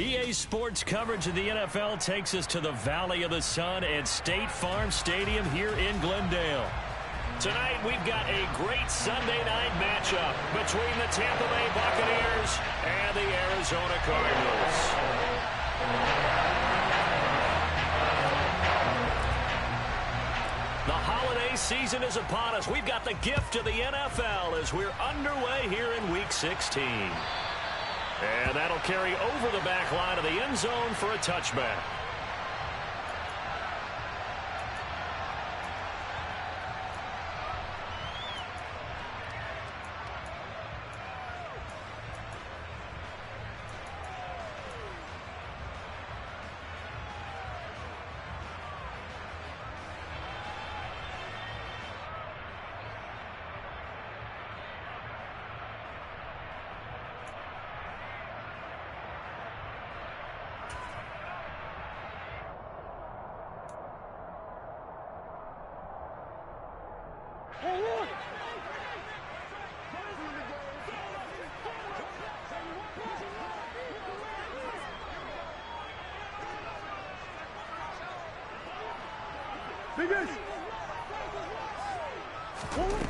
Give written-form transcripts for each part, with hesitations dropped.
EA Sports coverage of the NFL takes us to the Valley of the Sun at State Farm Stadium here in Glendale. Tonight, we've got a great Sunday night matchup between the Tampa Bay Buccaneers and the Arizona Cardinals. The holiday season is upon us. We've got the gift of the NFL as we're underway here in Week 16. And that'll carry over the back line of the end zone for a touchback.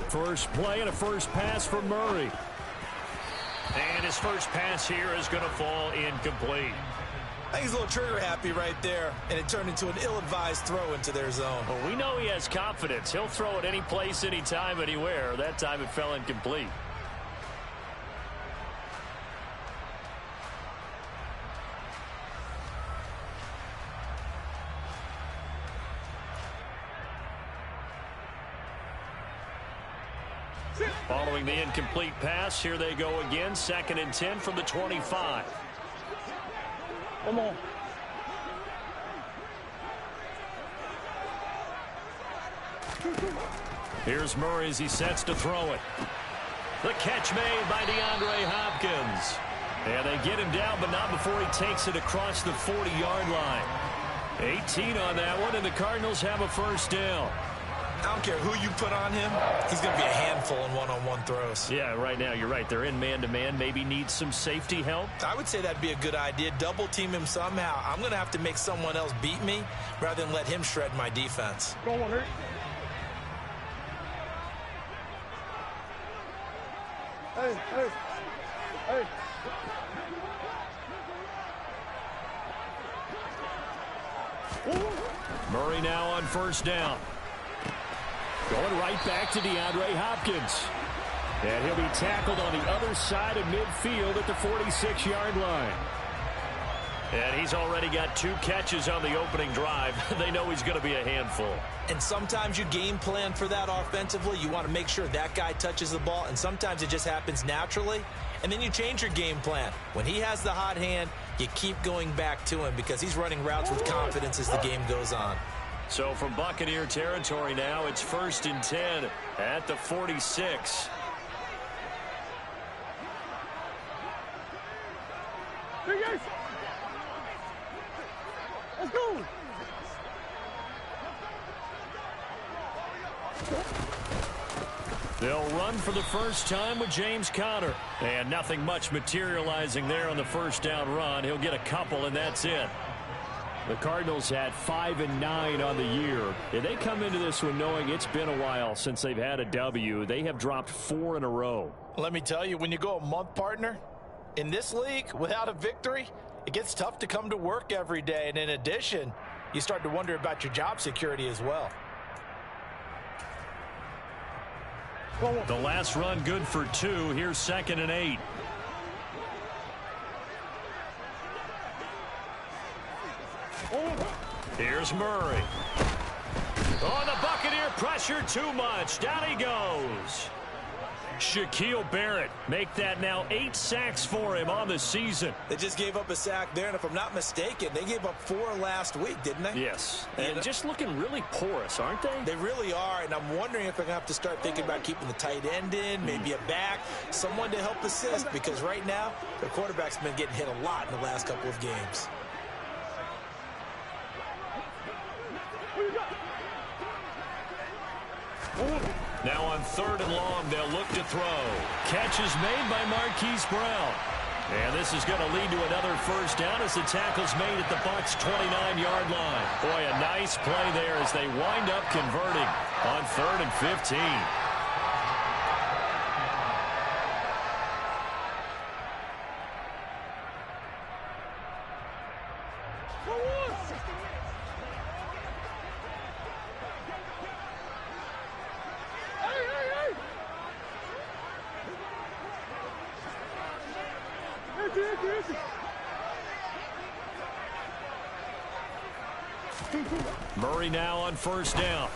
First play and a first pass for Murray. And his first pass here is going to fall incomplete. I think he's a little trigger happy right there, and it turned into an ill-advised throw into their zone. Well, we know he has confidence. He'll throw it any place, anytime, anywhere. That time it fell incomplete. Following the incomplete pass, here they go again. 2nd and 10 from the 25. Come on. Here's Murray as he sets to throw it. The catch made by DeAndre Hopkins. And they get him down, but not before he takes it across the 40-yard line. 18 on that one, and the Cardinals have a first down. I don't care who you put on him. He's going to be a handful in one-on-one throws. Yeah, right now, you're right. They're in man-to-man. Maybe needs some safety help. I would say that'd be a good idea. Double-team him somehow. I'm going to have to make someone else beat me rather than let him shred my defense. Go on, Rick. Hey, hey, hey. Murray now on first down. Going right back to DeAndre Hopkins. And he'll be tackled on the other side of midfield at the 46-yard line. And he's already got 2 catches on the opening drive. They know he's going to be a handful. And sometimes you game plan for that offensively. You want to make sure that guy touches the ball, and sometimes it just happens naturally. And then you change your game plan. When he has the hot hand, you keep going back to him because he's running routes with confidence as the game goes on. So from Buccaneer territory now, it's 1st and 10 at the 46. Let's go. They'll run for the first time with James Conner. And nothing much materializing there on the first down run. He'll get a couple, and that's it. The Cardinals had 5-9 on the year. And they come into this one knowing it's been a while since they've had a W. They have dropped 4 in a row. Let me tell you, when you go a month, partner, in this league, without a victory, it gets tough to come to work every day. And in addition, you start to wonder about your job security as well. The last run good for 2. Here's 2nd and 8. Here's Murray. Oh, the Buccaneer pressure too much. Down he goes. Shaquille Barrett make that now 8 sacks for him on the season. They just gave up a sack there, and if I'm not mistaken, they gave up 4 last week, didn't they? Yes, and just looking really porous, aren't they? They really are, and I'm wondering if they're going to have to start thinking about keeping the tight end in, maybe a back, someone to help assist, because right now, their quarterback's been getting hit a lot in the last couple of games. Now on 3rd and long, they'll look to throw. Catch is made by Marquise Brown. And this is going to lead to another first down as the tackle's made at the Bucs' 29-yard line. Boy, a nice play there as they wind up converting on 3rd and 15. Murray now on first down.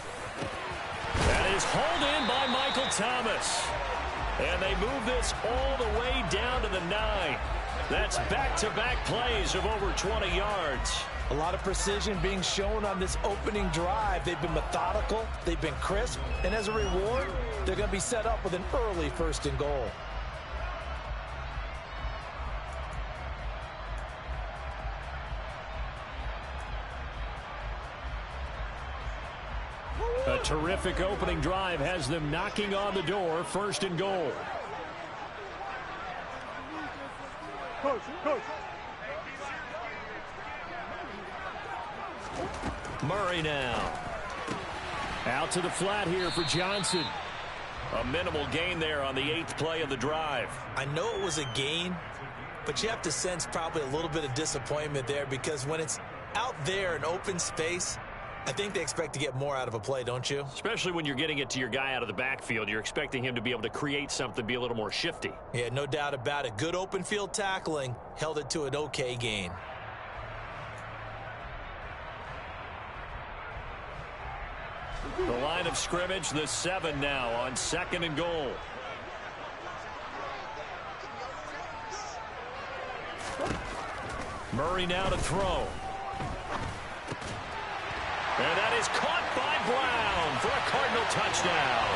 That is hauled in by Michael Thomas. And they move this all the way down to the 9. That's back-to-back plays of over 20 yards. A lot of precision being shown on this opening drive. They've been methodical, they've been crisp, and as a reward, they're going to be set up with an early 1st and goal. A terrific opening drive has them knocking on the door, 1st and goal. Coach. Murray now. Out to the flat here for Johnson. A minimal gain there on the 8th play of the drive. I know it was a gain, but you have to sense probably a little bit of disappointment there because when it's out there in open space, I think they expect to get more out of a play, don't you? Especially when you're getting it to your guy out of the backfield. You're expecting him to be able to create something, be a little more shifty. Yeah, no doubt about it. Good open field tackling held it to an okay gain. The line of scrimmage, the 7 now on 2nd and goal. Murray now to throw. And that is caught by Brown for a Cardinal touchdown.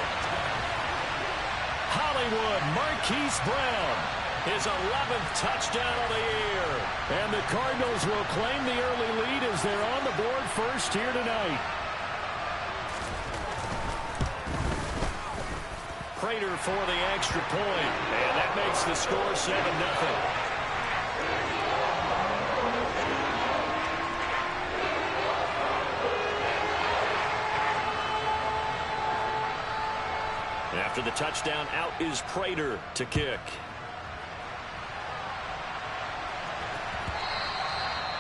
Hollywood Marquise Brown, his 11th touchdown of the year. And the Cardinals will claim the early lead as they're on the board first here tonight. Prater for the extra point, and that makes the score 7-0. After the touchdown, out is Prater to kick.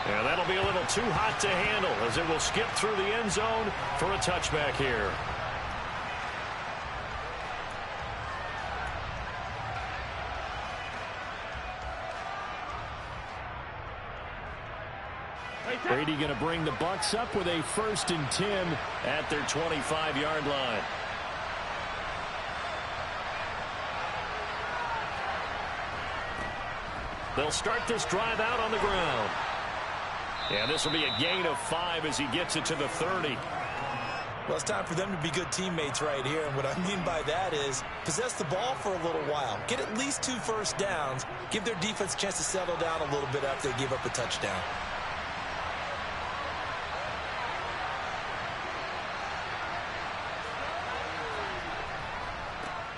And that'll be a little too hot to handle as it will skip through the end zone for a touchback here. Brady going to bring the Bucs up with a 1st and 10 at their 25-yard line. They'll start this drive out on the ground. And this will be a gain of 5 as he gets it to the 30. Well, it's time for them to be good teammates right here. And what I mean by that is possess the ball for a little while. Get at least 2 first downs. Give their defense a chance to settle down a little bit after they give up a touchdown.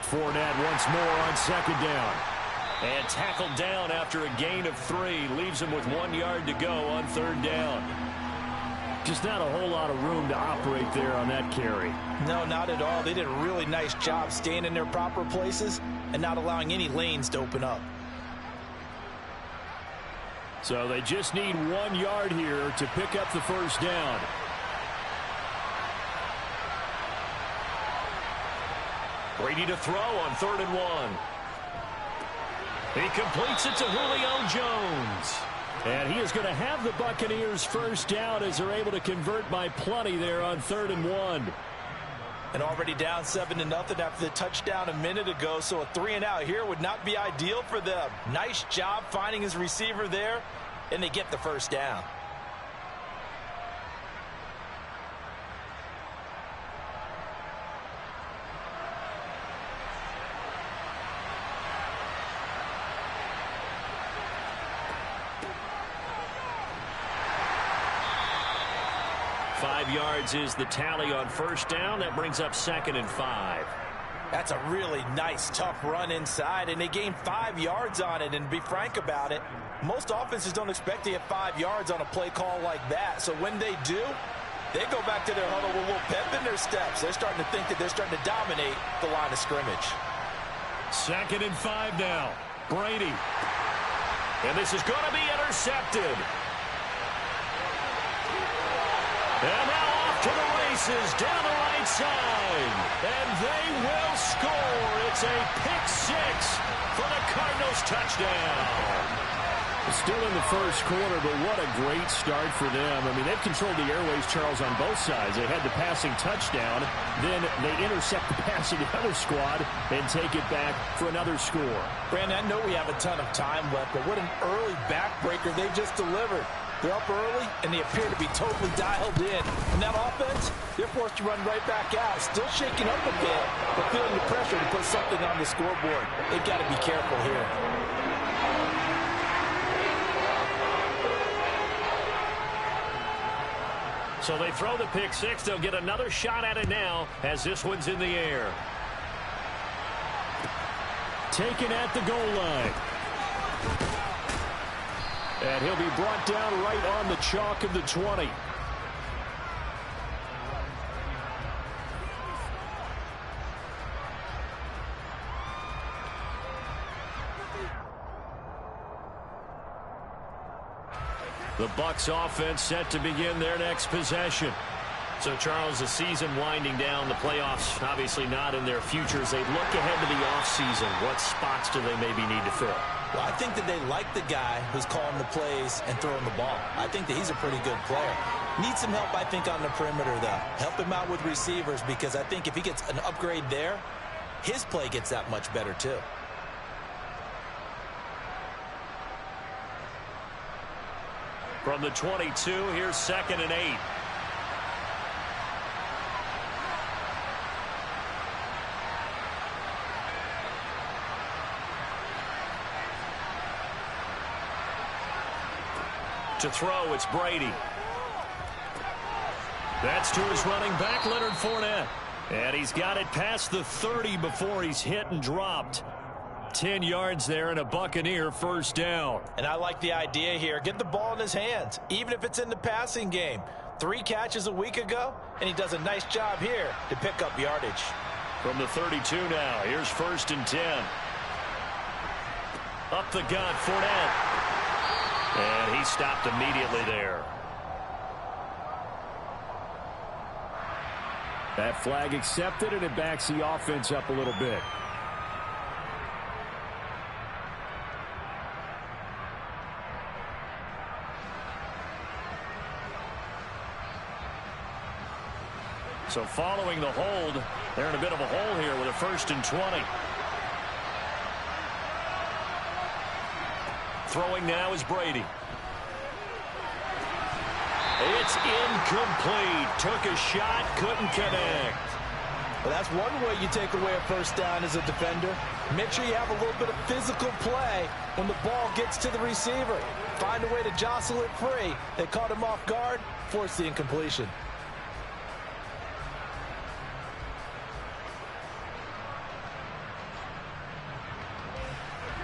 Fournette once more on 2nd down. And tackled down after a gain of 3. Leaves him with 1 yard to go on 3rd down. Just not a whole lot of room to operate there on that carry. No, not at all. They did a really nice job staying in their proper places and not allowing any lanes to open up. So they just need 1 yard here to pick up the first down. Brady to throw on 3rd and 1. He completes it to Julio Jones. And he is going to have the Buccaneers first down as they're able to convert by plenty there on 3rd and 1. And already down 7-0 after the touchdown a minute ago, so a 3-and-out here would not be ideal for them. Nice job finding his receiver there, and they get the first down. Yards is the tally on first down. That brings up 2nd and 5. That's a really nice, tough run inside, and they gained 5 yards on it. And to be frank about it, most offenses don't expect to get 5 yards on a play call like that. So when they do, they go back to their huddle with a little pep in their steps. They're starting to think that they're starting to dominate the line of scrimmage. 2nd and 5 now. Brady. And this is going to be intercepted. And now off to the races down the right side. And they will score. It's a pick 6 for the Cardinals touchdown. Still in the first quarter, but what a great start for them. I mean, they've controlled the airways, Charles, on both sides. They had the passing touchdown. Then they intercept the pass of the other squad and take it back for another score. Brandon, I know we have a ton of time left, but what an early backbreaker they just delivered. They're up early, and they appear to be totally dialed in. And that offense, they're forced to run right back out. Still shaking up a bit, but feeling the pressure to put something on the scoreboard. They've got to be careful here. So they throw the pick 6. They'll get another shot at it now as this one's in the air. Taken at the goal line. And he'll be brought down right on the chalk of the 20. The Bucs offense set to begin their next possession. So, Charles, the season winding down, the playoffs obviously not in their futures. They look ahead to the offseason. What spots do they maybe need to fill? Well, I think that they like the guy who's calling the plays and throwing the ball. I think that he's a pretty good player. Needs some help, I think, on the perimeter, though. Help him out with receivers, because I think if he gets an upgrade there, his play gets that much better, too. From the 22, here's 2nd and 8. To throw, it's Brady. That's to his running back, Leonard Fournette. And he's got it past the 30 before he's hit and dropped. 10 yards there and a Buccaneer first down. And I like the idea here. Get the ball in his hands, even if it's in the passing game. 3 catches a week ago, and he does a nice job here to pick up yardage. From the 32 now, here's 1st and 10. Up the gut, Fournette. And he stopped immediately there. That flag accepted, and it backs the offense up a little bit. So following the hold, they're in a bit of a hole here with a 1st and 20. Throwing now is Brady. It's incomplete. Took a shot, couldn't connect. Well, that's one way you take away a first down as a defender. Make sure you have a little bit of physical play when the ball gets to the receiver. Find a way to jostle it free. They caught him off guard, forced the incompletion.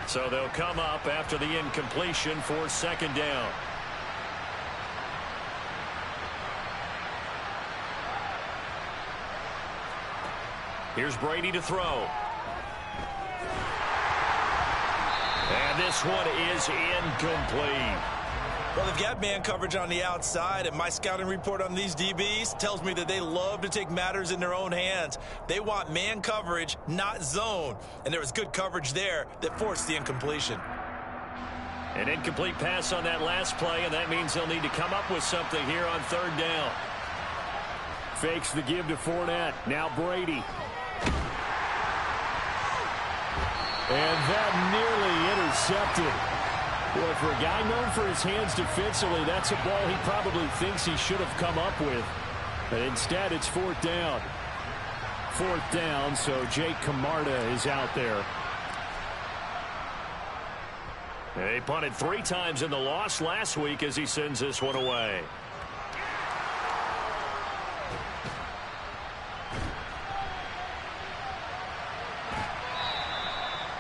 So they'll come up after the incompletion for 2nd down. Here's Brady to throw. And this one is incomplete. Well, they've got man coverage on the outside, and my scouting report on these DBs tells me that they love to take matters in their own hands. They want man coverage, not zone. And there was good coverage there that forced the incompletion. An incomplete pass on that last play, and that means they'll need to come up with something here on 3rd down. Fakes the give to Fournette. Now Brady. And that nearly intercepted. Boy, for a guy known for his hands defensively, that's a ball he probably thinks he should have come up with. But instead, it's 4th down. 4th down, so Jake Camarda is out there. They punted 3 times in the loss last week as he sends this one away.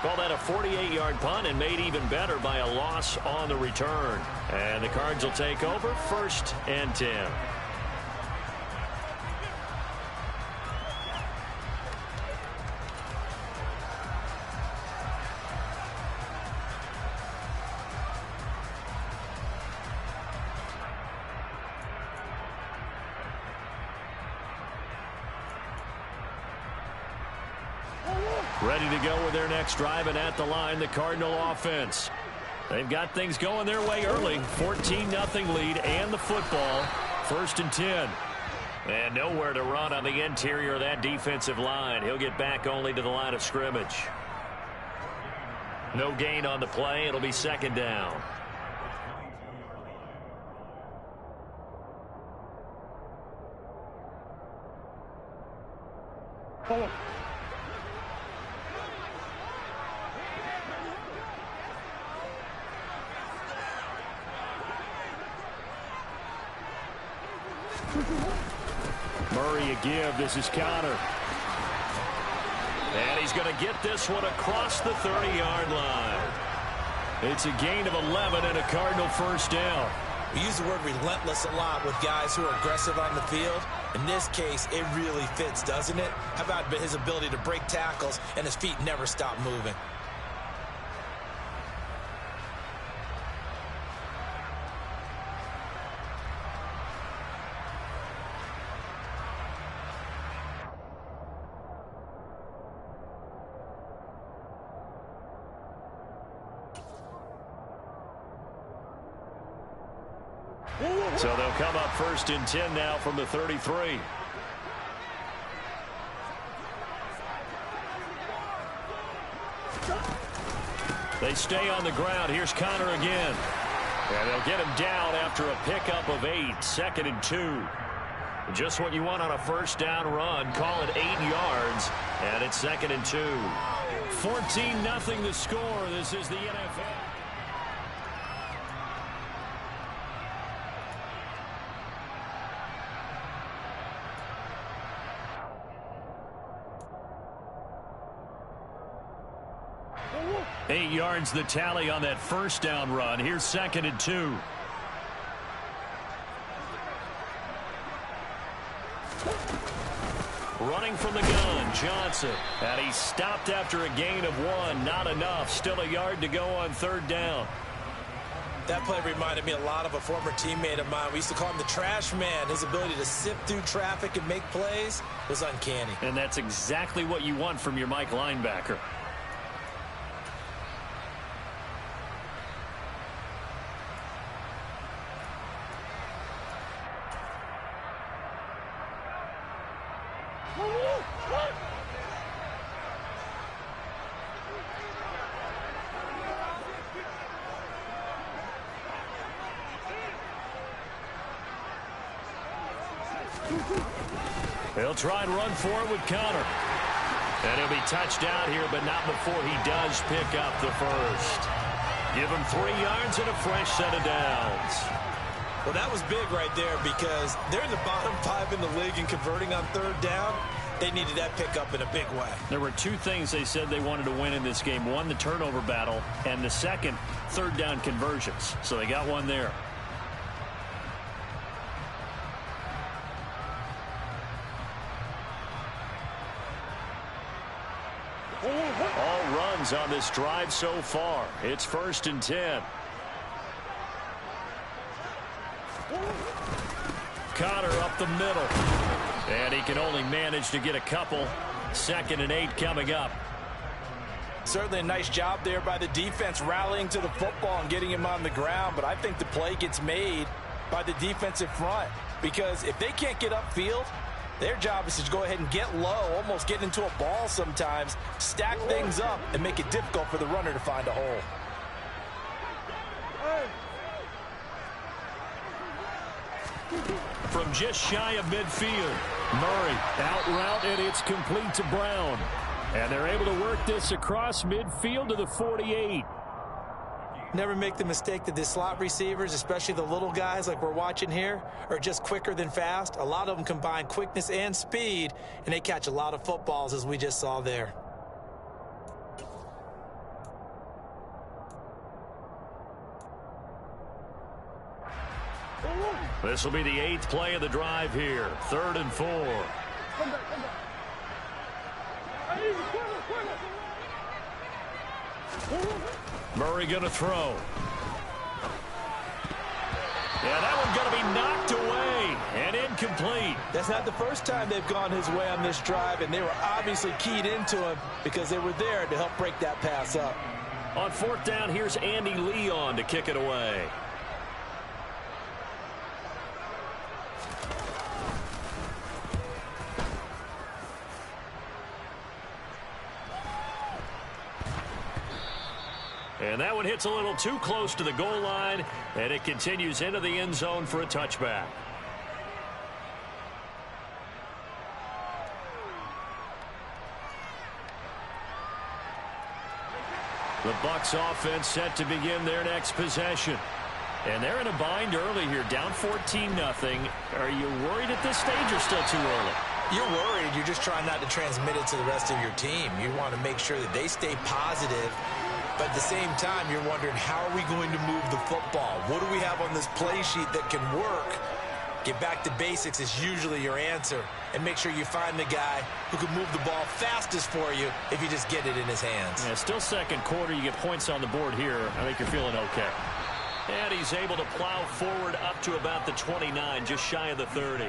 Call that a 48-yard punt and made even better by a loss on the return. And the Cards will take over 1st and 10. Ready to go with their next drive, and at the line, the Cardinal offense. They've got things going their way early. 14-0 lead and the football. 1st and 10. And nowhere to run on the interior of that defensive line. He'll get back only to the line of scrimmage. No gain on the play. It'll be 2nd down. Murray a give. This is Connor. And he's going to get this one across the 30-yard line. It's a gain of 11 and a Cardinal 1st down. We use the word relentless a lot with guys who are aggressive on the field. In this case, it really fits, doesn't it? How about his ability to break tackles and his feet never stop moving? So they'll come up 1st and 10 now from the 33. They stay on the ground. Here's Connor again. And they'll get him down after a pickup of 8. 2nd and 2. Just what you want on a 1st down run. Call it 8 yards. And it's 2nd and 2. 14-0 the score. This is the NFL. Eight yards the tally on that 1st down run. Here's 2nd and 2. Running from the gun, Johnson. And he's stopped after a gain of 1. Not enough. Still a yard to go on 3rd down. That play reminded me a lot of a former teammate of mine. We used to call him the trash man. His ability to sift through traffic and make plays was uncanny. And that's exactly what you want from your Mike linebacker. He'll try and run for it with Connor. And he'll be touched out here, but not before he does pick up the 1st. Give him 3 yards and a fresh set of downs. Well, that was big right there because they're in the bottom 5 in the league and converting on 3rd down. They needed that pickup in a big way. There were 2 things they said they wanted to win in this game. One, the turnover battle, and the second, 3rd down conversions. So they got one there. All runs on this drive so far. It's 1st and 10. Connor up the middle. And he can only manage to get a couple. 2nd and 8 coming up. Certainly a nice job there by the defense rallying to the football and getting him on the ground. But I think the play gets made by the defensive front. Because if they can't get upfield, their job is to go ahead and get low, almost get into a ball sometimes, stack things up, and make it difficult for the runner to find a hole. From just shy of midfield, Murray out route, and it's complete to Brown. And they're able to work this across midfield to the 48. Never make the mistake that the slot receivers, especially the little guys like we're watching here, are just quicker than fast. A lot of them combine quickness and speed, and they catch a lot of footballs as we just saw there. This will be the 8th play of the drive here. 3rd and 4. Come back, come back. Murray going to throw. Yeah, that one's going to be knocked away and incomplete. That's not the first time they've gone his way on this drive, and they were obviously keyed into him because they were there to help break that pass up. On 4th down, here's Andy Leon to kick it away. And that one hits a little too close to the goal line, and it continues into the end zone for a touchback. The Bucs offense set to begin their next possession. And they're in a bind early here, down 14-0. Are you worried at this stage or still too early? You're worried. You're just trying not to transmit it to the rest of your team. You want to make sure that they stay positive. But at the same time, you're wondering, how are we going to move the football? What do we have on this play sheet that can work? Get back to basics is usually your answer. And make sure you find the guy who can move the ball fastest for you if you just get it in his hands. Yeah, still second quarter. You get points on the board here. I think you're feeling okay. And he's able to plow forward up to about the 29, just shy of the 30.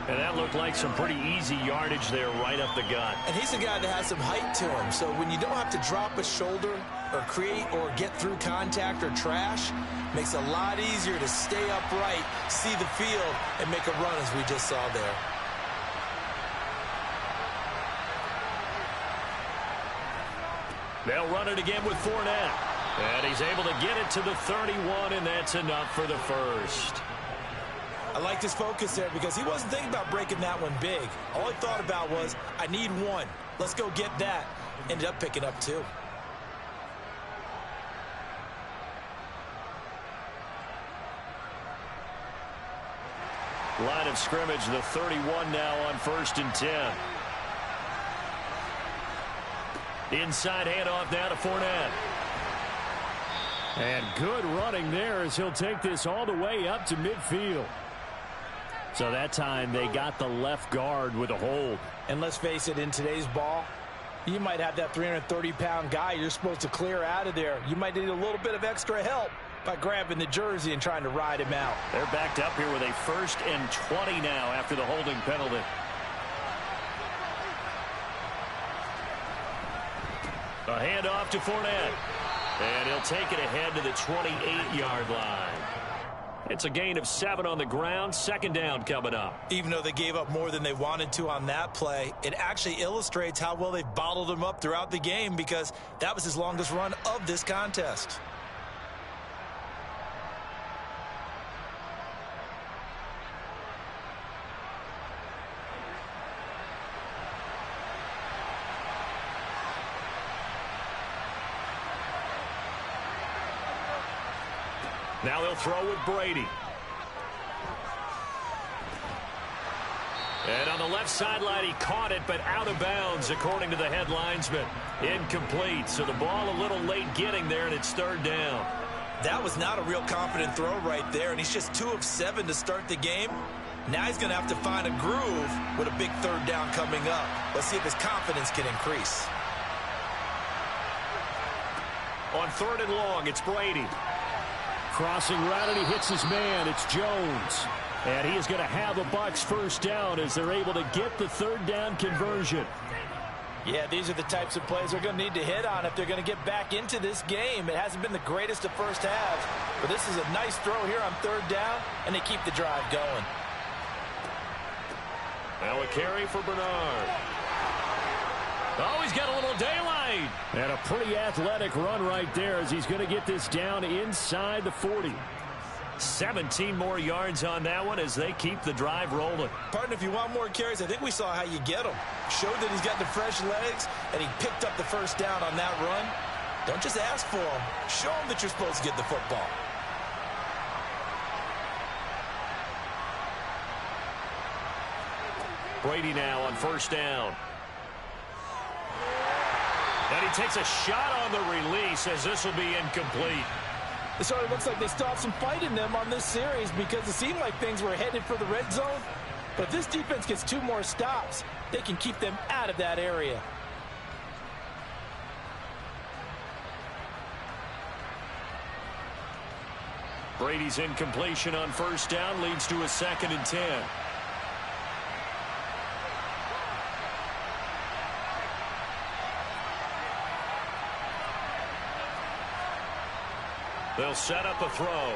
And that looked like some pretty easy yardage there right up the gut. And he's a guy that has some height to him. So when you don't have to drop a shoulder or create or get through contact or trash, makes it a lot easier to stay upright, see the field, and make a run as we just saw there. They'll run it again with Fournette. And he's able to get it to the 31, and that's enough for the first. I liked his focus there because he wasn't thinking about breaking that one big. All he thought about was, I need one. Let's go get that. Ended up picking up 2. Line of scrimmage, the 31 now on 1st and 10. Inside handoff now to Fournette. And good running there as he'll take this all the way up to midfield. So that time they got the left guard with a hold. And let's face it, in today's ball, you might have that 330-pound guy you're supposed to clear out of there. You might need a little bit of extra help by grabbing the jersey and trying to ride him out. They're backed up here with a 1st and 20 now after the holding penalty. A handoff to Fournette. And he'll take it ahead to the 28-yard line. It's a gain of 7 on the ground. 2nd down coming up. Even though they gave up more than they wanted to on that play, it actually illustrates how well they've bottled him up throughout the game because that was his longest run of this contest. Now they'll throw with Brady. And on the left sideline, he caught it, but out of bounds, according to the head linesman. Incomplete, so the ball a little late getting there, and it's 3rd down. That was not a real confident throw right there, and he's just 2 of 7 to start the game. Now he's going to have to find a groove with a big 3rd down coming up. Let's see if his confidence can increase. On 3rd and long, it's Brady. Crossing route, and he hits his man. It's Jones. And he is going to have the Bucs 1st down as they're able to get the 3rd down conversion. Yeah, these are the types of plays they're going to need to hit on if they're going to get back into this game. It hasn't been the greatest of first halves, but this is a nice throw here on 3rd down, and they keep the drive going. Now a carry for Bernard. Oh, he's got a little daylight. And a pretty athletic run right there as he's going to get this down inside the 40. 17 more yards on that one as they keep the drive rolling. Partner, if you want more carries, I think we saw how you get them. Showed that he's got the fresh legs, and he picked up the 1st down on that run. Don't just ask for them. Show them that you're supposed to get the football. Brady now on 1st down. And he takes a shot on the release as this will be incomplete. It sort of looks like they still have some fight in them on this series because it seemed like things were headed for the red zone. But if this defense gets 2 more stops, they can keep them out of that area. Brady's incompletion on first down leads to a 2nd and 10. They'll set up a throw.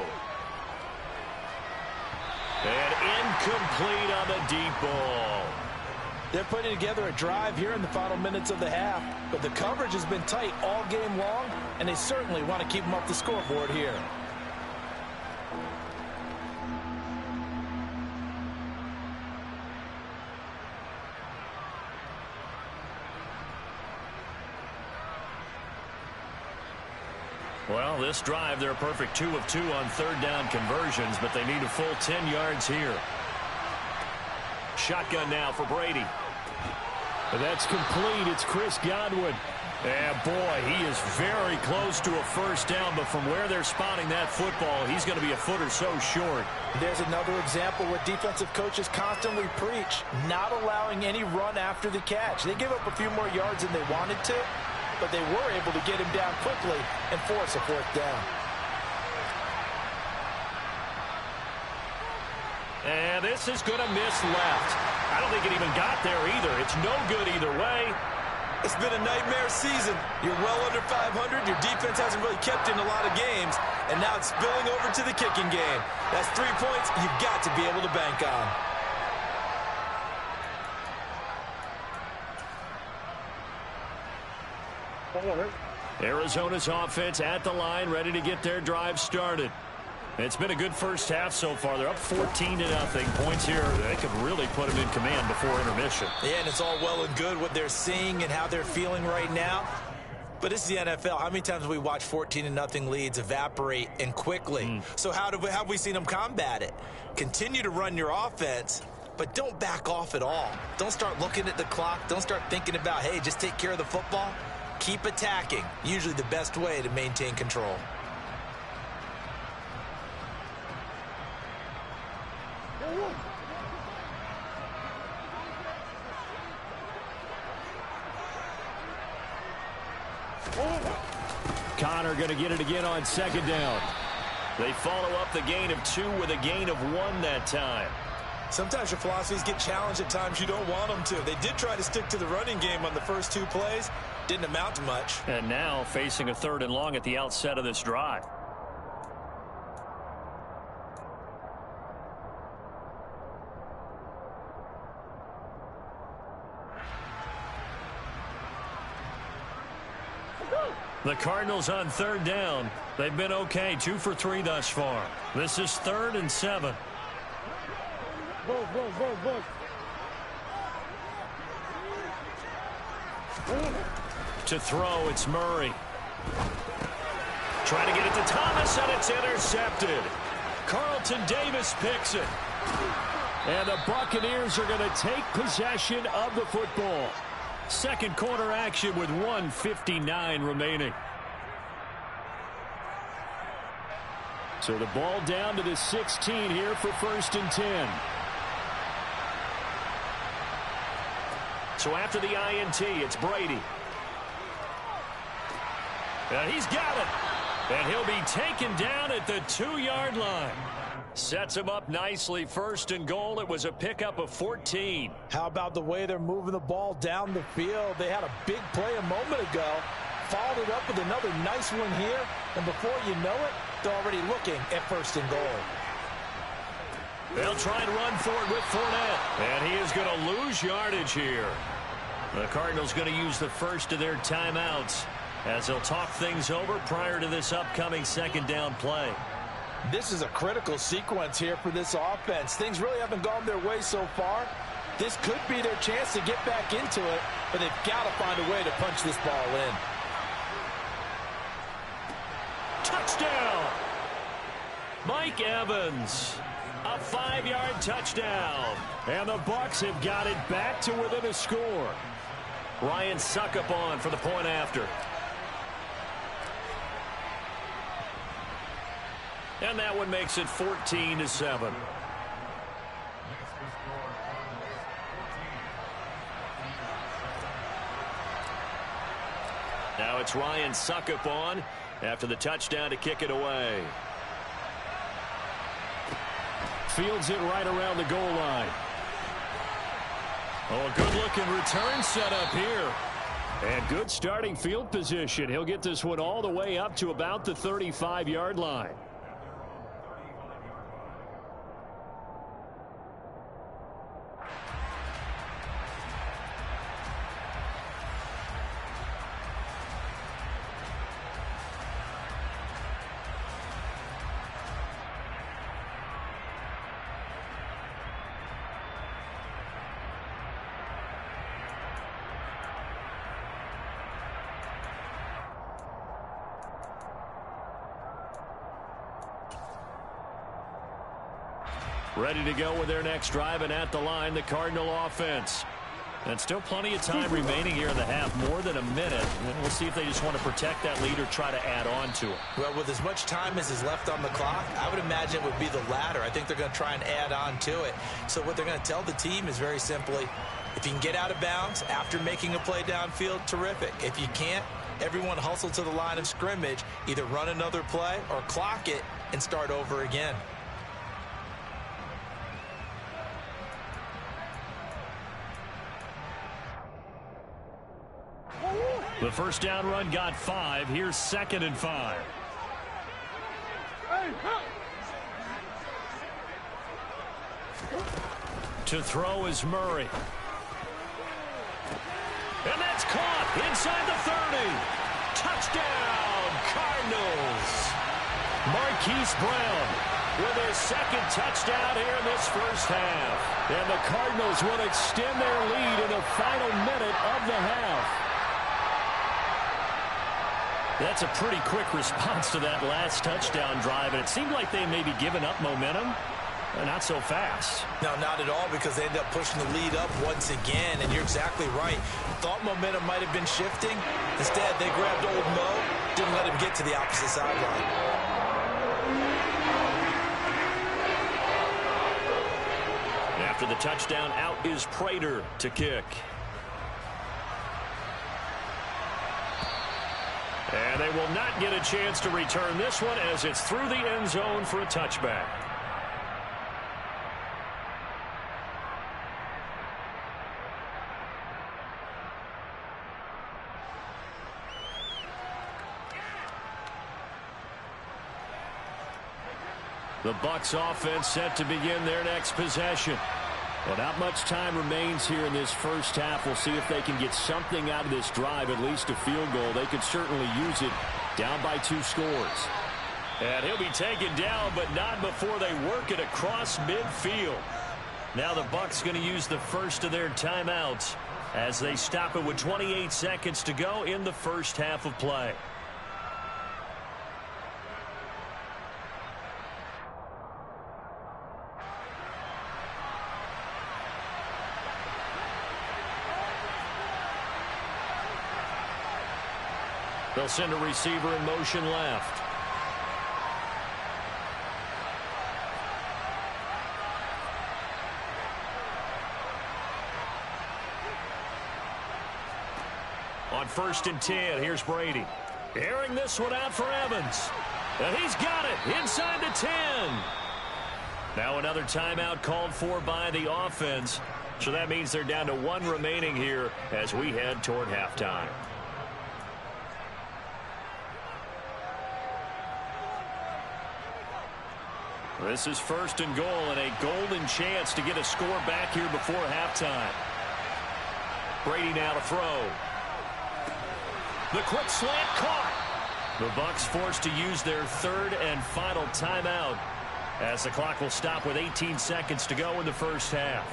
And incomplete on the deep ball. They're putting together a drive here in the final minutes of the half, but the coverage has been tight all game long, and they certainly want to keep them off the scoreboard here. Well, this drive, they're a perfect 2 of 2 on 3rd down conversions, but they need a full 10 yards here. Shotgun now for Brady. And that's complete. It's Chris Godwin. And boy, he is very close to a first down, but from where they're spotting that football, he's going to be a foot or so short. There's another example where defensive coaches constantly preach, not allowing any run after the catch. They give up a few more yards than they wanted to, but they were able to get him down quickly and force a 4th down. And this is going to miss left. I don't think it even got there either. It's no good either way. It's been a nightmare season. You're well under 500. Your defense hasn't really kept in a lot of games, and now it's spilling over to the kicking game. That's 3 points you've got to be able to bank on. Arizona's offense at the line, ready to get their drive started. It's been a good first half so far. They're up 14-0. Points here, they could really put them in command before intermission. Yeah, and it's all well and good what they're seeing and how they're feeling right now. But this is the NFL. How many times have we watched 14-0 leads evaporate and quickly? So how have we seen them combat it? Continue to run your offense, but don't back off at all. Don't start looking at the clock. Don't start thinking about, hey, just take care of the football. Keep attacking. Usually the best way to maintain control. Connor going to get it again on 2nd down. They follow up the gain of 2 with a gain of 1 that time. Sometimes your philosophies get challenged at times you don't want them to. They did try to stick to the running game on the first 2 plays. Didn't amount to much. And now facing a 3rd and long at the outset of this drive. The Cardinals on 3rd down. They've been okay, 2 for 3 thus far. This is 3rd and 7. Go. To throw, it's Murray. Trying to get it to Thomas, and it's intercepted. Carlton Davis picks it. And the Buccaneers are going to take possession of the football. Second quarter action with 1:59 remaining. So the ball down to the 16 here for 1st and 10. So after the INT, it's Brady. And he's got it. And he'll be taken down at the 2-yard line. Sets him up nicely. 1st and goal. It was a pickup of 14. How about the way they're moving the ball down the field? They had a big play a moment ago. Followed it up with another nice one here. And before you know it, they're already looking at 1st and goal. They'll try and run for it with Fournette. And he is going to lose yardage here. The Cardinals going to use the first of their timeouts as they'll talk things over prior to this upcoming 2nd down play. This is a critical sequence here for this offense. Things really haven't gone their way so far. This could be their chance to get back into it, but they've got to find a way to punch this ball in. Touchdown! Mike Evans. A 5-yard touchdown. And the Bucs have got it back to within a score. Ryan Suckup on for the point after. And that one makes it 14-7. Now it's Ryan Suckup on after the touchdown to kick it away. Fields it right around the goal line. Oh, a good-looking return set up here. And good starting field position. He'll get this one all the way up to about the 35-yard line. Ready to go with their next drive, and at the line, the Cardinal offense. And still plenty of time remaining here in the half, more than a minute. And we'll see if they just want to protect that lead or try to add on to it. Well, with as much time as is left on the clock, I would imagine it would be the latter. I think they're going to try and add on to it. So what they're going to tell the team is very simply, if you can get out of bounds after making a play downfield, terrific. If you can't, everyone hustle to the line of scrimmage, either run another play or clock it and start over again. The first down run got 5. Here's 2nd and 5. To throw is Murray. And that's caught inside the 30. Touchdown, Cardinals. Marquise Brown with his 2nd touchdown here in this first half. And the Cardinals will extend their lead in the final minute of the half. That's a pretty quick response to that last touchdown drive, and it seemed like they may be giving up momentum. Not so fast. No, not at all, because they ended up pushing the lead up once again, and you're exactly right. Thought momentum might have been shifting. Instead, they grabbed old Mo, didn't let him get to the opposite sideline. After the touchdown, out is Prater to kick. And they will not get a chance to return this one as it's through the end zone for a touchback. The Bucs offense set to begin their next possession. Well, not much time remains here in this first half. We'll see if they can get something out of this drive, at least a field goal. They could certainly use it, down by 2 scores. And he'll be taken down, but not before they work it across midfield. Now the Bucs going to use the first of their timeouts as they stop it with 28 seconds to go in the first half of play. They'll send a receiver in motion left. On 1st and 10, here's Brady. Airing this one out for Evans. And he's got it inside the 10. Now another timeout called for by the offense. So that means they're down to 1 remaining here as we head toward halftime. This is 1st and goal, and a golden chance to get a score back here before halftime. Brady now to throw. The quick slant caught. The Bucs forced to use their 3rd and final timeout as the clock will stop with 18 seconds to go in the first half.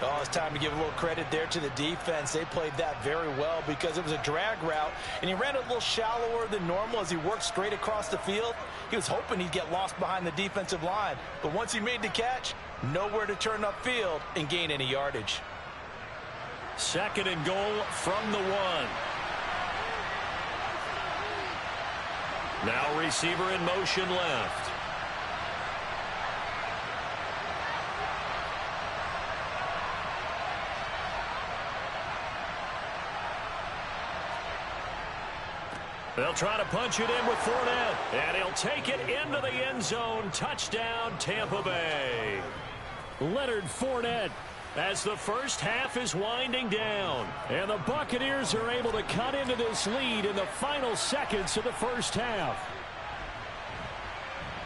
Oh, it's time to give a little credit there to the defense. They played that very well because it was a drag route, and he ran a little shallower than normal as he worked straight across the field. He was hoping he'd get lost behind the defensive line, but once he made the catch, nowhere to turn upfield and gain any yardage. 2nd and goal from the 1. Now receiver in motion left. They'll try to punch it in with Fournette, and he'll take it into the end zone. Touchdown, Tampa Bay. Leonard Fournette, as the first half is winding down, and the Buccaneers are able to cut into this lead in the final seconds of the first half.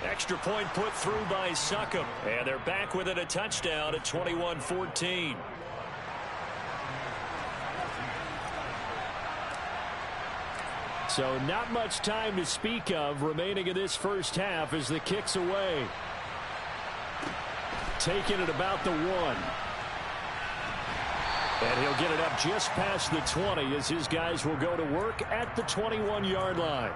Extra point put through by Succop, and they're back within a touchdown at 21-14. So not much time to speak of remaining in this first half as the kick's away. Taking it about the 1. And he'll get it up just past the 20 as his guys will go to work at the 21-yard line.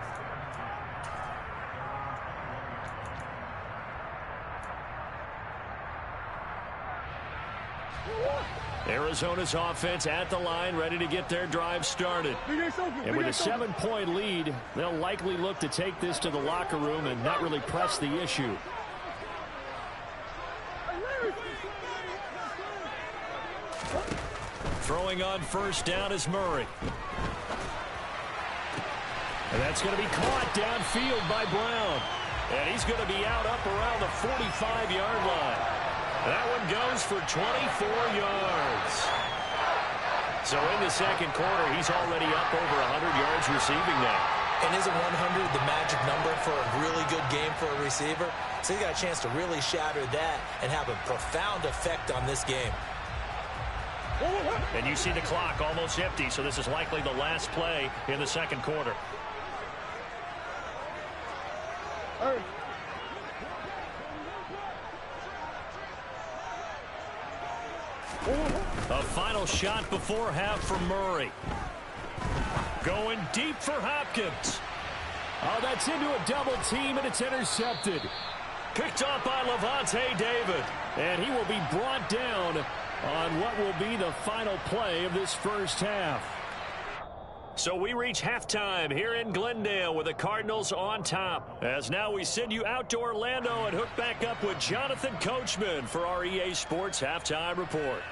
Arizona's offense at the line, ready to get their drive started. And with a 7-point lead, they'll likely look to take this to the locker room and not really press the issue. Throwing on first down is Murray. And that's going to be caught downfield by Brown. And he's going to be out up around the 45-yard line. That one goes for 24 yards. So in the second quarter, he's already up over 100 yards receiving now. And isn't 100 the magic number for a really good game for a receiver? So he's got a chance to really shatter that and have a profound effect on this game. And you see the clock almost empty, so this is likely the last play in the second quarter. A final shot before half from Murray. Going deep for Hopkins. Oh, that's into a double team, and it's intercepted. Picked up by Levante David. And he will be brought down on what will be the final play of this first half. So we reach halftime here in Glendale with the Cardinals on top. As now we send you out to Orlando and hook back up with Jonathan Coachman for our EA Sports Halftime Report.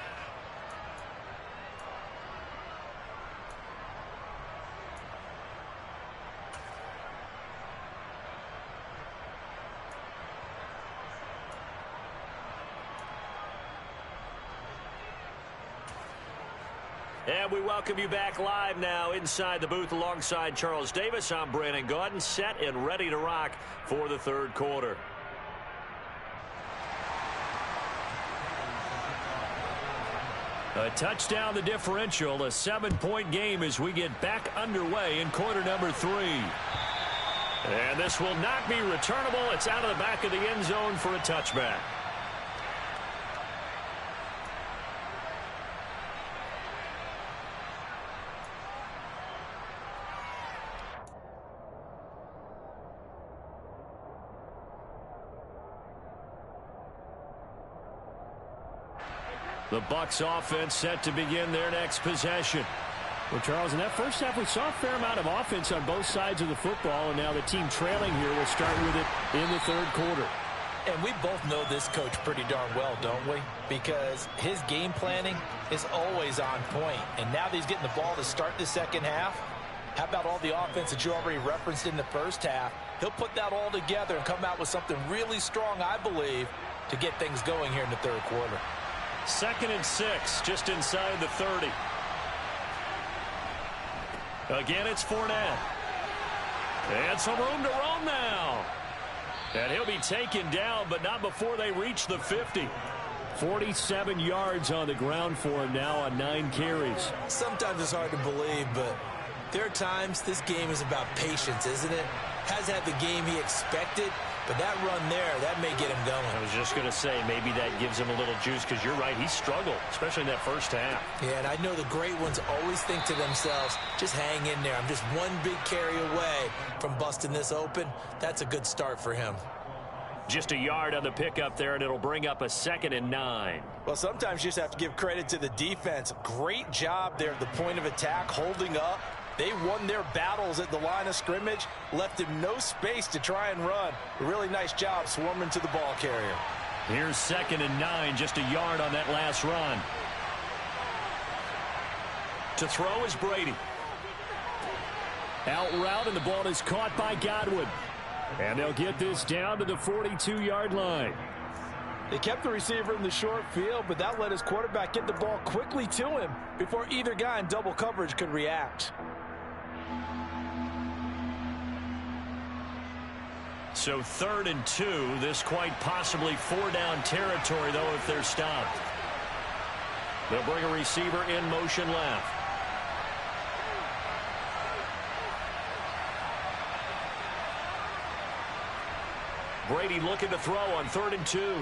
And we welcome you back live now inside the booth alongside Charles Davis. I'm Brandon Gaudin, set and ready to rock for the third quarter. A touchdown the differential, a 7-point game as we get back underway in quarter number 3. And this will not be returnable. It's out of the back of the end zone for a touchback. The Bucs offense set to begin their next possession. Well, Charles, in that first half, we saw a fair amount of offense on both sides of the football, and now the team trailing here will start with it in the third quarter. And we both know this coach pretty darn well, don't we? Because his game planning is always on point. And now that he's getting the ball to start the second half, how about all the offense that you already referenced in the first half? He'll put that all together and come out with something really strong, I believe, to get things going here in the third quarter. 2nd and 6, just inside the 30. Again, it's Fournette. And some room to roam now. And he'll be taken down, but not before they reach the 50. 47 yards on the ground for him now on 9 carries. Sometimes it's hard to believe, but there are times this game is about patience, isn't it? Hasn't had the game he expected, but that run there, that may get him going. I was just going to say, maybe that gives him a little juice, because you're right, he struggled, especially in that first half. Yeah, and I know the great ones always think to themselves, just hang in there. I'm just one big carry away from busting this open. That's a good start for him. Just a yard on the pickup there, and it'll bring up a 2nd and 9. Well, sometimes you just have to give credit to the defense. Great job there at the point of attack, holding up. They won their battles at the line of scrimmage, left him no space to try and run. A really nice job swarming to the ball carrier. Here's 2nd and 9, just a yard on that last run. To throw is Brady. Out route, and the ball is caught by Godwin. And they'll get this down to the 42-yard line. They kept the receiver in the short field, but that let his quarterback get the ball quickly to him before either guy in double coverage could react. So 3rd and 2. This quite possibly 4-down territory, though, if they're stopped. They'll bring a receiver in motion left. Brady looking to throw on 3rd and 2.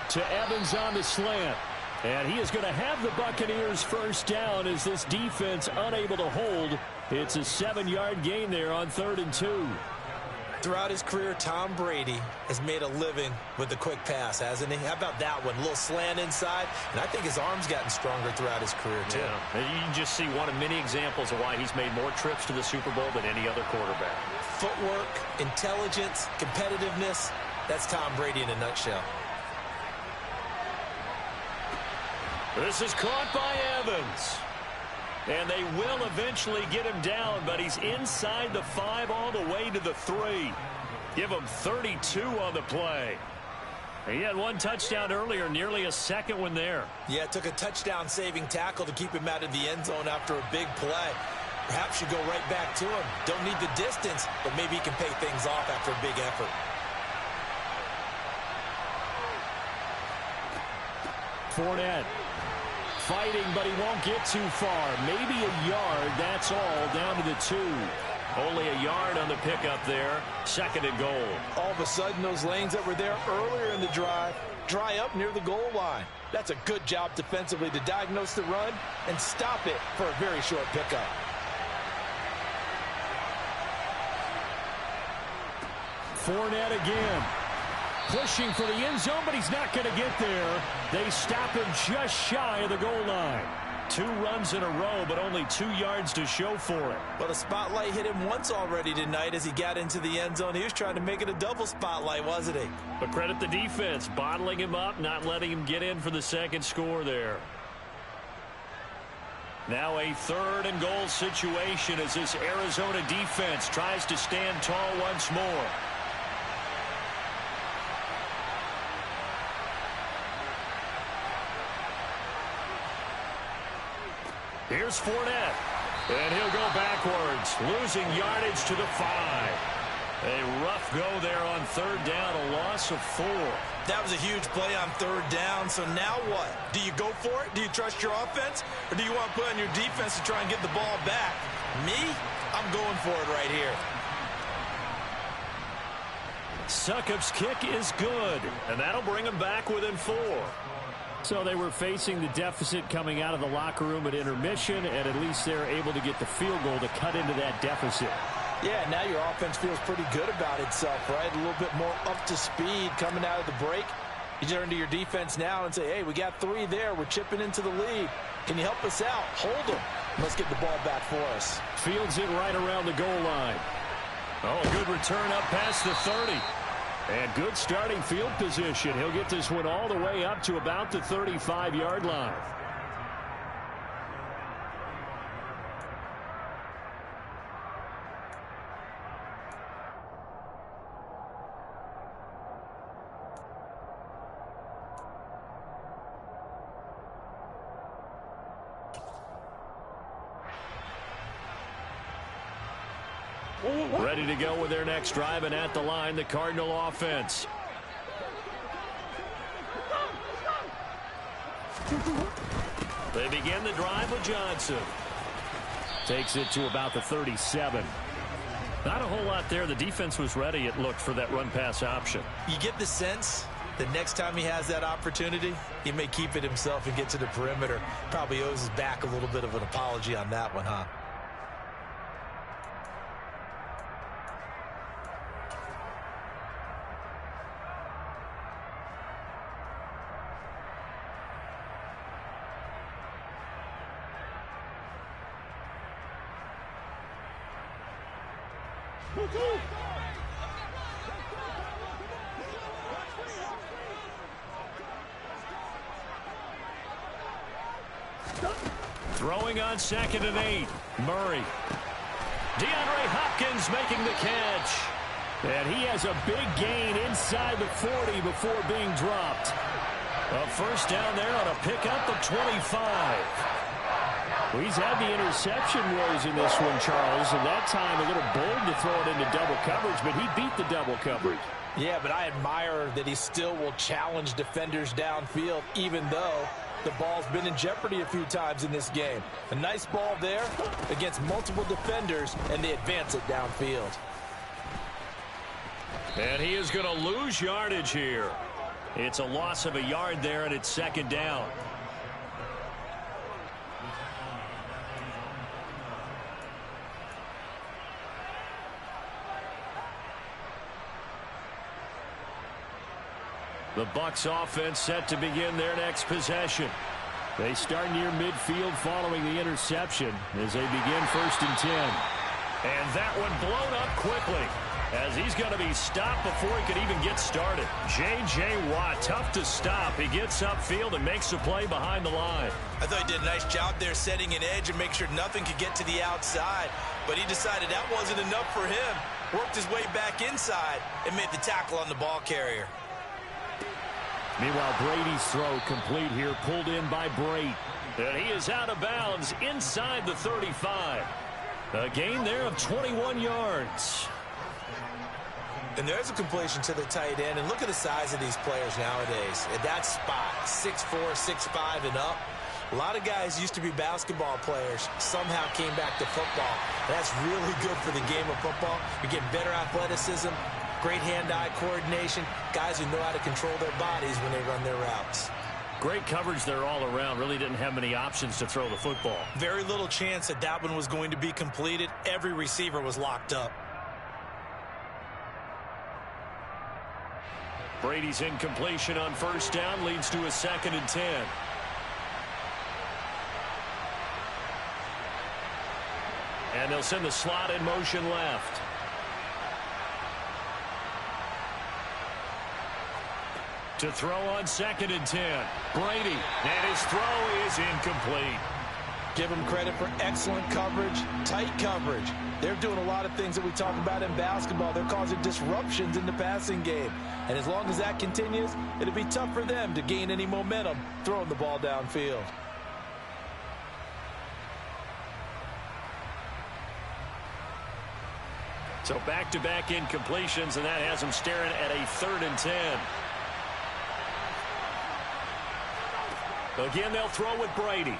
To Evans on the slant. And he is going to have the Buccaneers first down as this defense unable to hold. It's a 7-yard gain there on 3rd and 2. Throughout his career, Tom Brady has made a living with the quick pass, hasn't he? How about that one? A little slant inside, and I think his arm's gotten stronger throughout his career, too. Yeah. You can just see one of many examples of why he's made more trips to the Super Bowl than any other quarterback. Footwork, intelligence, competitiveness, that's Tom Brady in a nutshell. This is caught by Evans. And they will eventually get him down, but he's inside the 5 all the way to the 3. Give him 32 on the play. He had one touchdown earlier, nearly a second one there. Yeah, it took a touchdown-saving tackle to keep him out of the end zone after a big play. Perhaps you go right back to him. Don't need the distance, but maybe he can pay things off after a big effort. Fournette fighting, but he won't get too far. Maybe a yard, that's all, down to the 2. Only a yard on the pickup there. 2nd and goal. All of a sudden, those lanes that were there earlier in the drive dry up near the goal line. That's a good job defensively to diagnose the run and stop it for a very short pickup. Fournette again. Pushing for the end zone, but he's not going to get there. They stop him just shy of the goal line. 2 runs in a row, but only 2 yards to show for it. Well, the spotlight hit him once already tonight as he got into the end zone. He was trying to make it a double spotlight, wasn't he? But credit the defense, bottling him up, not letting him get in for the second score there. Now a 3rd and goal situation as this Arizona defense tries to stand tall once more. Here's Fournette, and he'll go backwards, losing yardage to the 5. A rough go there on 3rd down, a loss of 4. That was a huge play on 3rd down, so now what? Do you go for it? Do you trust your offense? Or do you want to put on your defense to try and get the ball back? Me? I'm going for it right here. Succop's kick is good, and that'll bring him back within 4. So they were facing the deficit coming out of the locker room at intermission, and at least they're able to get the field goal to cut into that deficit. Yeah, now your offense feels pretty good about itself, right? A little bit more up to speed coming out of the break. You turn to your defense now and say, hey, we got 3 there. We're chipping into the lead. Can you help us out? Hold them. Let's get the ball back for us. Fields it right around the goal line. Oh, good return up past the 30. And good starting field position. He'll get this one all the way up to about the 35-yard line. Ready to go with their next drive, and at the line, the Cardinal offense. They begin the drive with Johnson. Takes it to about the 37. Not a whole lot there. The defense was ready, it looked, for that run-pass option. You get the sense that next time he has that opportunity, he may keep it himself and get to the perimeter. Probably owes his back a little bit of an apology on that one, huh? Throwing on 2nd and 8. Murray. DeAndre Hopkins making the catch. And he has a big gain inside the 40 before being dropped. A first down there on a pickup of 25. Well, he's had the interception woes in this one, Charles, and that time a little bold to throw it into double coverage, but he beat the double coverage. Yeah, but I admire that he still will challenge defenders downfield, even though the ball's been in jeopardy a few times in this game. A nice ball there against multiple defenders, and they advance it downfield. And he is going to lose yardage here. It's a loss of a yard there, and it's second down. The Bucs offense set to begin their next possession. They start near midfield following the interception as they begin 1st and 10. And that one blown up quickly as he's going to be stopped before he could even get started. J.J. Watt, tough to stop. He gets upfield and makes a play behind the line. I thought he did a nice job there setting an edge and make sure nothing could get to the outside. But he decided that wasn't enough for him. Worked his way back inside and made the tackle on the ball carrier. Meanwhile, Brady's throw complete here, pulled in by Brate. And he is out of bounds inside the 35. A gain there of 21 yards. And there's a completion to the tight end. And look at the size of these players nowadays. At that spot, 6'4", 6'5", and up. A lot of guys used to be basketball players, somehow came back to football. That's really good for the game of football. You're getting better athleticism, great hand-eye coordination, guys who know how to control their bodies when they run their routes. Great coverage there all around. Really didn't have many options to throw the football. Very little chance that that one was going to be completed. Every receiver was locked up. Brady's incompletion on 1st down leads to a 2nd and 10. And they'll send the slot in motion left. To throw on 2nd and 10. Brady, and his throw is incomplete. Give them credit for excellent coverage, tight coverage. They're doing a lot of things that we talk about in basketball. They're causing disruptions in the passing game. And as long as that continues, it'll be tough for them to gain any momentum throwing the ball downfield. So back-to-back incompletions, and that has them staring at a 3rd and 10. Again, they'll throw with Brady.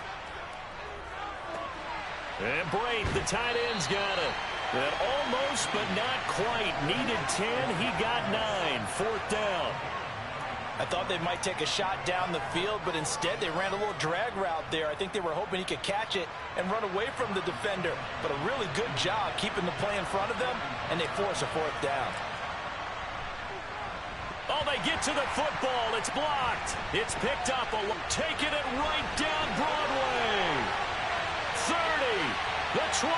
And Brady, the tight end's got it. And almost, but not quite. Needed 10, he got 9. 4th down. I thought they might take a shot down the field, but instead they ran a little drag route there. I think they were hoping he could catch it and run away from the defender. But a really good job keeping the play in front of them, and they force a 4th down. Oh, they get to the football. It's blocked. It's picked up. Taking it right down Broadway. 30. The 20.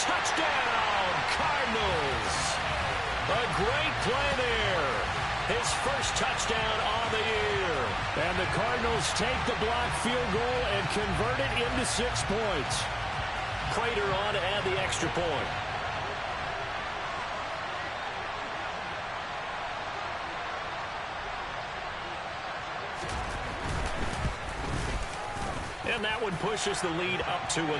Touchdown, Cardinals. A great play there. His first touchdown on the year. And the Cardinals take the blocked field goal and convert it into 6 points. Prater on to add the extra point. And that one pushes the lead up to 11.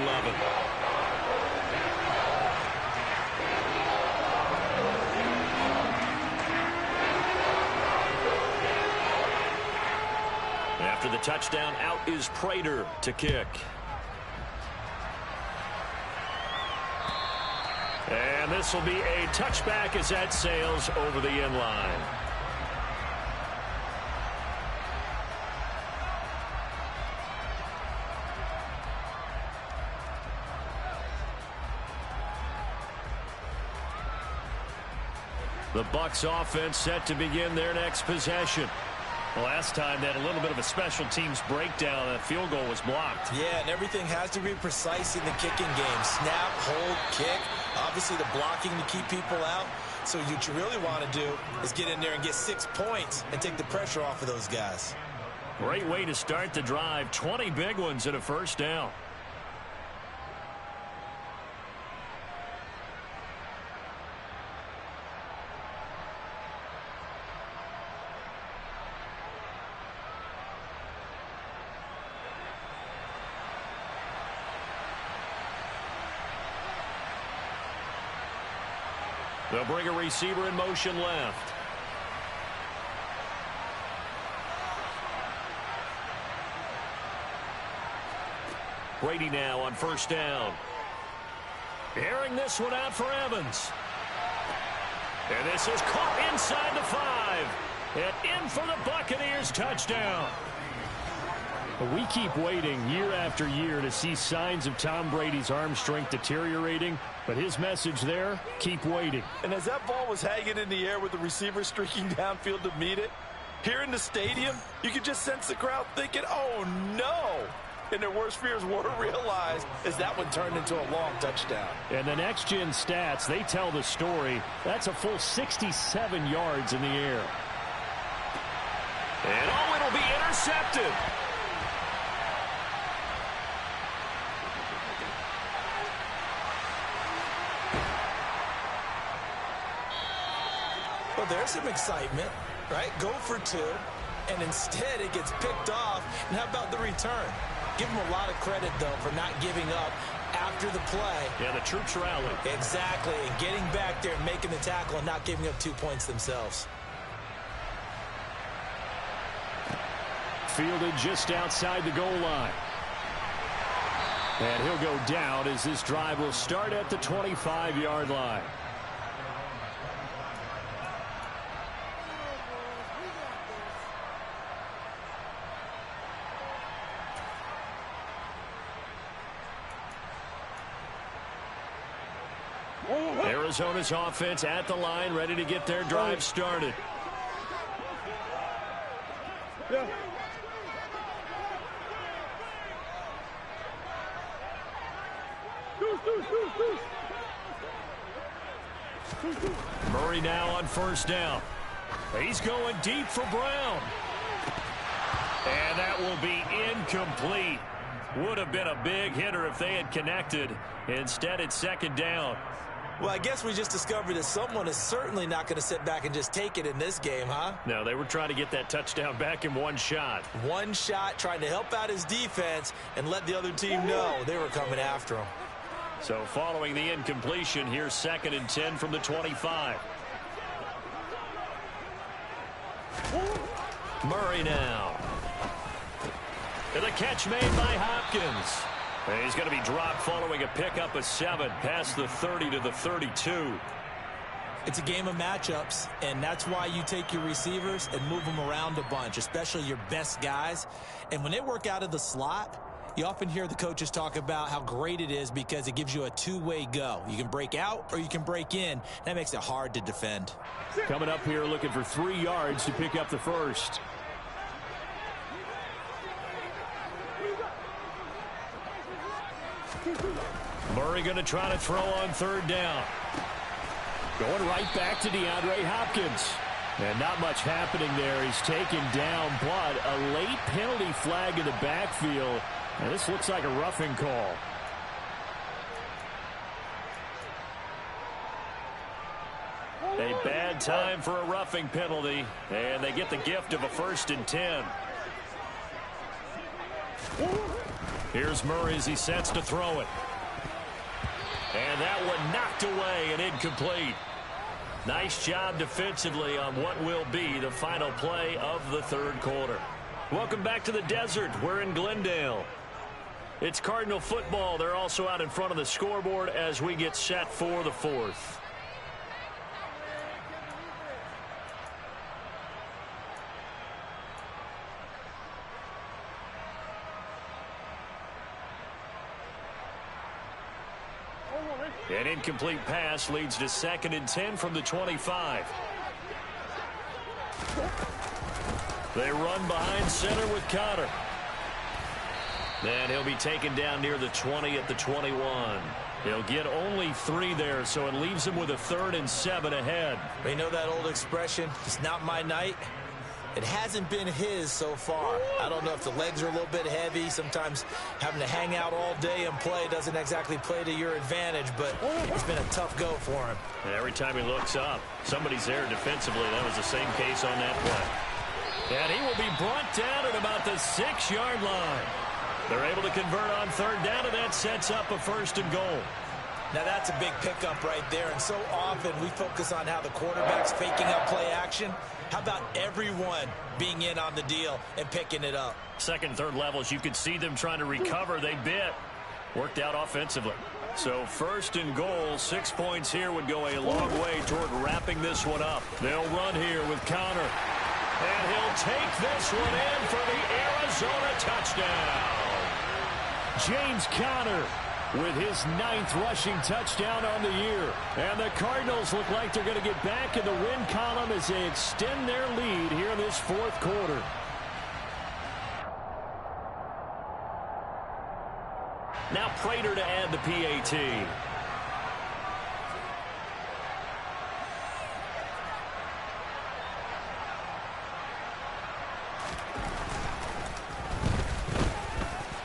After the touchdown, out is Prater to kick. And this will be a touchback as that sails over the end line. The Bucs offense set to begin their next possession. Last time they had a little bit of a special teams breakdown. That field goal was blocked. Yeah, and everything has to be precise in the kicking game. Snap, hold, kick. Obviously the blocking to keep people out. So what you really want to do is get in there and get 6 points and take the pressure off of those guys. Great way to start the drive. 20 big ones and a first down. They'll bring a receiver in motion left. Brady now on first down. Airing this one out for Evans. And this is caught inside the 5. And in for the Buccaneers touchdown. We keep waiting year after year to see signs of Tom Brady's arm strength deteriorating, but his message there, keep waiting. And as that ball was hanging in the air with the receiver streaking downfield to meet it, here in the stadium, you could just sense the crowd thinking, oh no! And their worst fears were realized as that one turned into a long touchdown. And the next-gen stats, they tell the story. That's a full 67 yards in the air. And oh, it'll be intercepted. Well, there's some excitement, right? Go for 2, and instead it gets picked off. And how about the return? Give him a lot of credit, though, for not giving up after the play. Yeah, the troops rallied. Exactly, and getting back there and making the tackle and not giving up 2 points themselves. Fielded just outside the goal line. And he'll go down as this drive will start at the 25-yard line. Arizona's offense at the line, ready to get their drive started. Murray now on first down. He's going deep for Brown. And that will be incomplete. Would have been a big hitter if they had connected. Instead, it's second down. Well, I guess we just discovered that someone is certainly not going to sit back and just take it in this game, huh? No, they were trying to get that touchdown back in one shot. One shot, trying to help out his defense and let the other team know they were coming after him. So following the incompletion, here's 2nd and 10 from the 25. Murray now. And the catch made by Hopkins. And he's going to be dropped following a pickup of 7 past the 30 to the 32. It's a game of matchups, and that's why you take your receivers and move them around a bunch, especially your best guys. And when they work out of the slot, you often hear the coaches talk about how great it is because it gives you a two-way go. You can break out or you can break in. That makes it hard to defend. Coming up here looking for 3 yards to pick up the first. Murray going to try to throw on 3rd down. Going right back to DeAndre Hopkins. And not much happening there. He's taken down, but a late penalty flag in the backfield. And this looks like a roughing call. A bad time for a roughing penalty. And they get the gift of a 1st and 10. Here's Murray as he sets to throw it. And that one knocked away and incomplete. Nice job defensively on what will be the final play of the 3rd quarter. Welcome back to the desert. We're in Glendale. It's Cardinal football. They're also out in front of the scoreboard as we get set for the 4th. An incomplete pass leads to 2nd and 10 from the 25. They run behind center with Cotter. And he'll be taken down near the 20 at the 21. He'll get only 3 there, so it leaves him with a 3rd and 7 ahead. You know that old expression, it's not my night? It hasn't been his so far. I don't know if the legs are a little bit heavy. Sometimes having to hang out all day and play doesn't exactly play to your advantage, but it's been a tough go for him. And every time he looks up, somebody's there defensively. That was the same case on that play. And he will be brought down at about the 6-yard line. They're able to convert on 3rd down, and that sets up a 1st and goal. Now that's a big pickup right there, and so often we focus on how the quarterback's faking out play action. How about everyone being in on the deal and picking it up? Second, third levels, you could see them trying to recover. They bit. Worked out offensively. So first and goal, 6 points here would go a long way toward wrapping this one up. They'll run here with Connor. And he'll take this one in for the Arizona touchdown. James Conner with his 9th rushing touchdown on the year. And the Cardinals look like they're going to get back in the win column as they extend their lead here in this fourth quarter. Now Prater to add the PAT.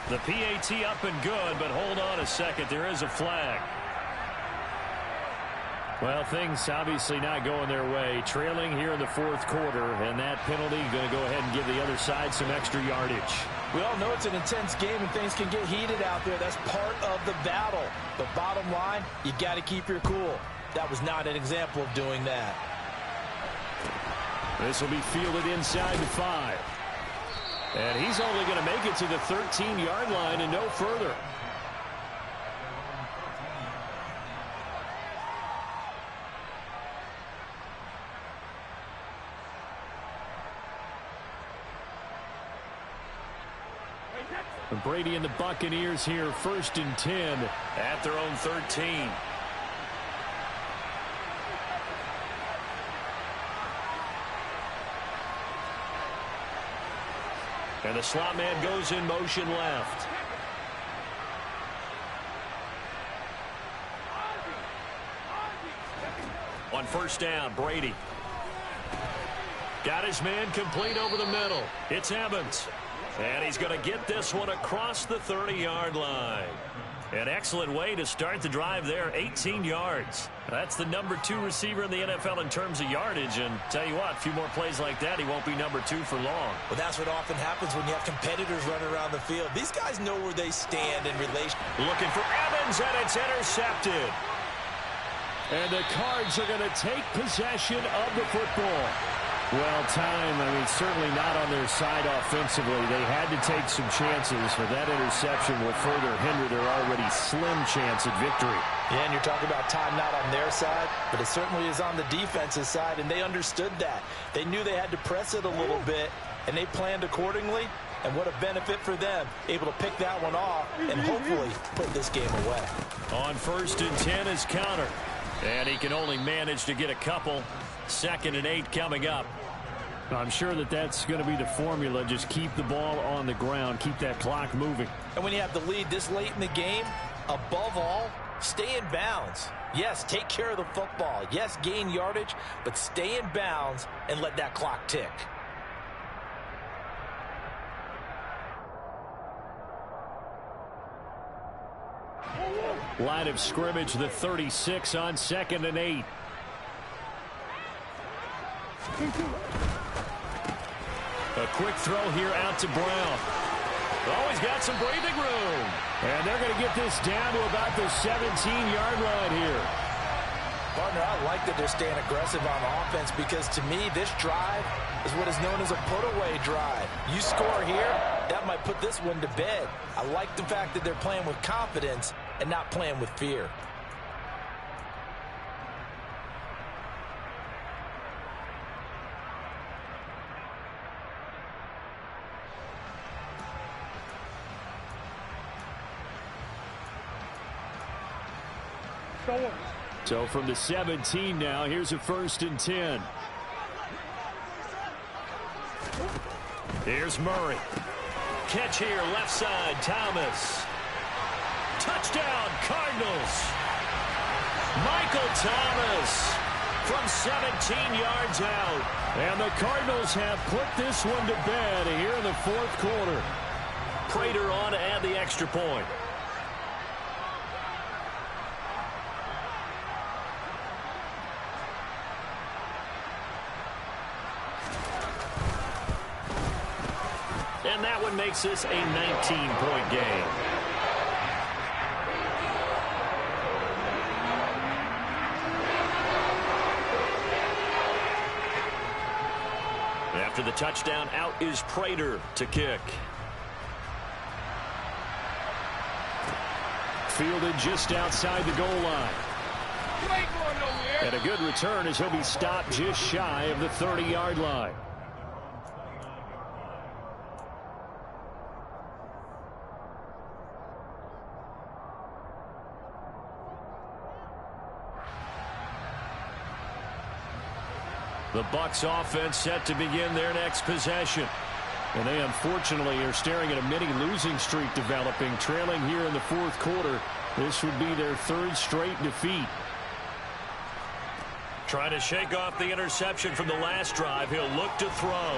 The PAT up and good, but hold on a second. There is a flag. Well, things obviously not going their way. Trailing here in the fourth quarter, and that penalty going to go ahead and give the other side some extra yardage. We all know it's an intense game and things can get heated out there. That's part of the battle. But bottom line, you got to keep your cool. That was not an example of doing that. This will be fielded inside the 5. And he's only going to make it to the 13-yard line and no further. Brady and the Buccaneers here, 1st and 10 at their own 13. And the slot man goes in motion left. On first down, Brady. Got his man complete over the middle. It's Evans. And he's going to get this one across the 30-yard line. An excellent way to start the drive there, 18 yards. That's the number 2 receiver in the NFL in terms of yardage. And tell you what, a few more plays like that, he won't be number 2 for long. Well, that's what often happens when you have competitors running around the field. These guys know where they stand in relation. Looking for Evans, and it's intercepted. And the Cards are going to take possession of the football. Well, time, certainly not on their side offensively. They had to take some chances, but that interception will further hinder their already slim chance at victory. Yeah, and you're talking about time not on their side, but it certainly is on the defensive side, and they understood that. They knew they had to press it a little bit, and they planned accordingly, and what a benefit for them, able to pick that one off and hopefully put this game away. On 1st and 10 is Connor, and he can only manage to get a couple. 2nd and 8 coming up. I'm sure that that's going to be the formula. Just keep the ball on the ground. Keep that clock moving. And when you have the lead this late in the game, above all, stay in bounds. Yes, take care of the football. Yes, gain yardage, but stay in bounds and let that clock tick. Line of scrimmage, the 36 on 2nd and 8. A quick throw here out to Brown. Oh, he's got some breathing room. And they're going to get this down to about the 17-yard line here. Partner, I like that they're staying aggressive on offense because to me, this drive is what is known as a put-away drive. You score here, that might put this one to bed. I like the fact that they're playing with confidence and not playing with fear. So from the 17 now, here's a 1st and 10. Here's Murray. Catch here, left side, Thomas. Touchdown, Cardinals. Michael Thomas from 17 yards out. And the Cardinals have put this one to bed here in the fourth quarter. Prater on to add the extra point. And that one makes this a 19-point game. the touchdown out is Prater to kick. Fielded just outside the goal line. And a good return as he'll be stopped just shy of the 30-yard line. The Bucs offense set to begin their next possession. And they unfortunately are staring at a mini losing streak developing, trailing here in the fourth quarter. This would be their third straight defeat. Trying to shake off the interception from the last drive. He'll look to throw.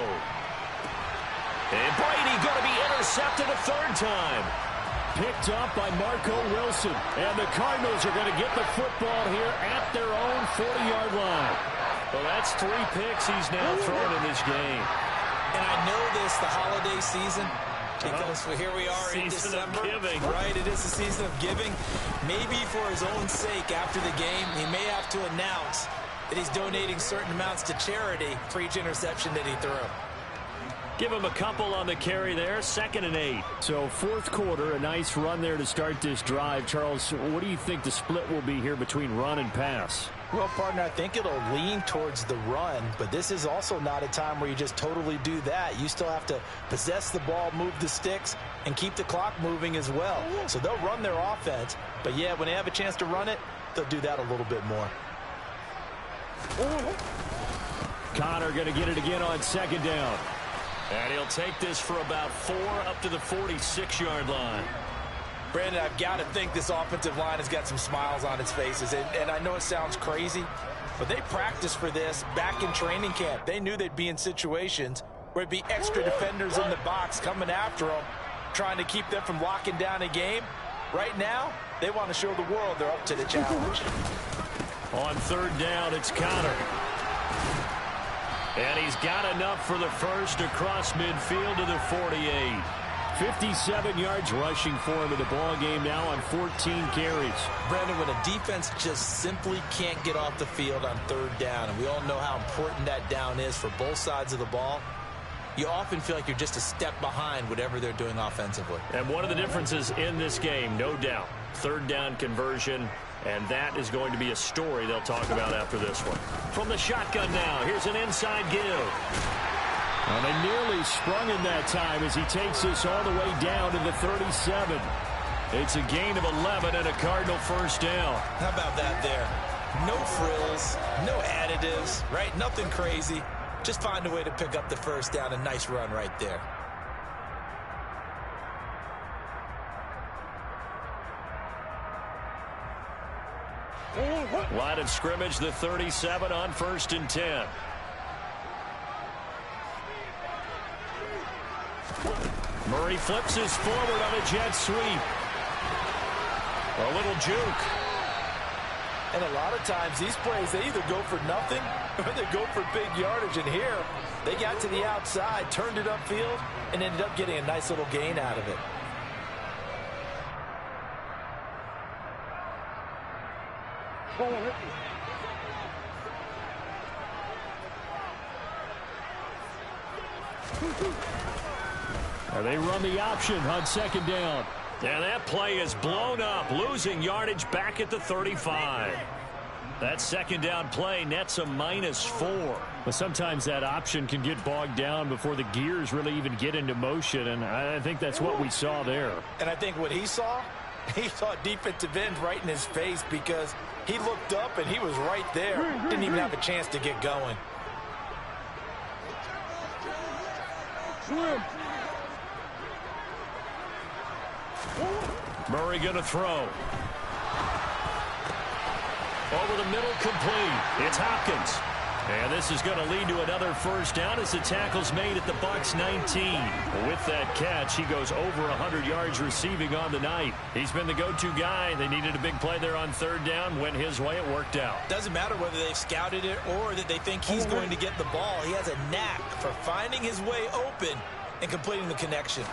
And Brady going to be intercepted a third time. Picked up by Marco Wilson. And the Cardinals are going to get the football here at their own 40-yard line. Well, that's 3 picks he's now thrown in this game. And I know this, the holiday season, because here we are in December. Season of giving. Right, it is the season of giving. Maybe for his own sake after the game, he may have to announce that he's donating certain amounts to charity for each interception that he threw. Give him a couple on the carry there, 2nd and 8. So fourth quarter, a nice run there to start this drive. Charles, what do you think the split will be here between run and pass? Well, partner, I think it'll lean towards the run, but this is also not a time where you just totally do that. You still have to possess the ball, move the sticks, and keep the clock moving as well. So they'll run their offense, but yeah, when they have a chance to run it, they'll do that a little bit more. Connor going to get it again on 2nd down. And he'll take this for about 4 up to the 46-yard line. Brandon, I've got to think this offensive line has got some smiles on its faces. And I know it sounds crazy, but they practiced for this back in training camp. They knew they'd be in situations where it'd be extra defenders in the box coming after them, trying to keep them from locking down a game. Right now, they want to show the world they're up to the challenge. On 3rd down, it's Connor. And he's got enough for the first across midfield to the 48. 57 yards rushing for him in the ball game now on 14 carries. Brandon, when a defense just simply can't get off the field on 3rd down, and we all know how important that down is for both sides of the ball, you often feel like you're just a step behind whatever they're doing offensively. And one of the differences in this game, no doubt, 3rd down conversion, and that is going to be a story they'll talk about after this one. From the shotgun now, here's an inside give. And they nearly sprung him that time as he takes this all the way down to the 37. It's a gain of 11 and a Cardinal first down. How about that there? No frills, no additives, right? Nothing crazy. Just find a way to pick up the first down. A nice run right there. Line of scrimmage, the 37 on 1st and 10. Murray flips his forward on a jet sweep. A little juke. And a lot of times these plays, they either go for nothing or they go for big yardage. And here, they got to the outside, turned it upfield, and ended up getting a nice little gain out of it. And they run the option on 2nd down. And that play is blown up, losing yardage back at the 35. That 2nd down play nets a -4. But sometimes that option can get bogged down before the gears really even get into motion, and I think that's what we saw there. And I think what he saw defensive end right in his face, because he looked up and he was right there. Didn't even have a chance to get going. Murray going to throw. Over the middle, complete. It's Hopkins. And this is going to lead to another first down as the tackle's made at the Bucs 19. With that catch, he goes over 100 yards receiving on the night. He's been the go-to guy. They needed a big play there on 3rd down. Went his way. It worked out. Doesn't matter whether they've scouted it or that they think he's going to get the ball. He has a knack for finding his way open and completing the connection.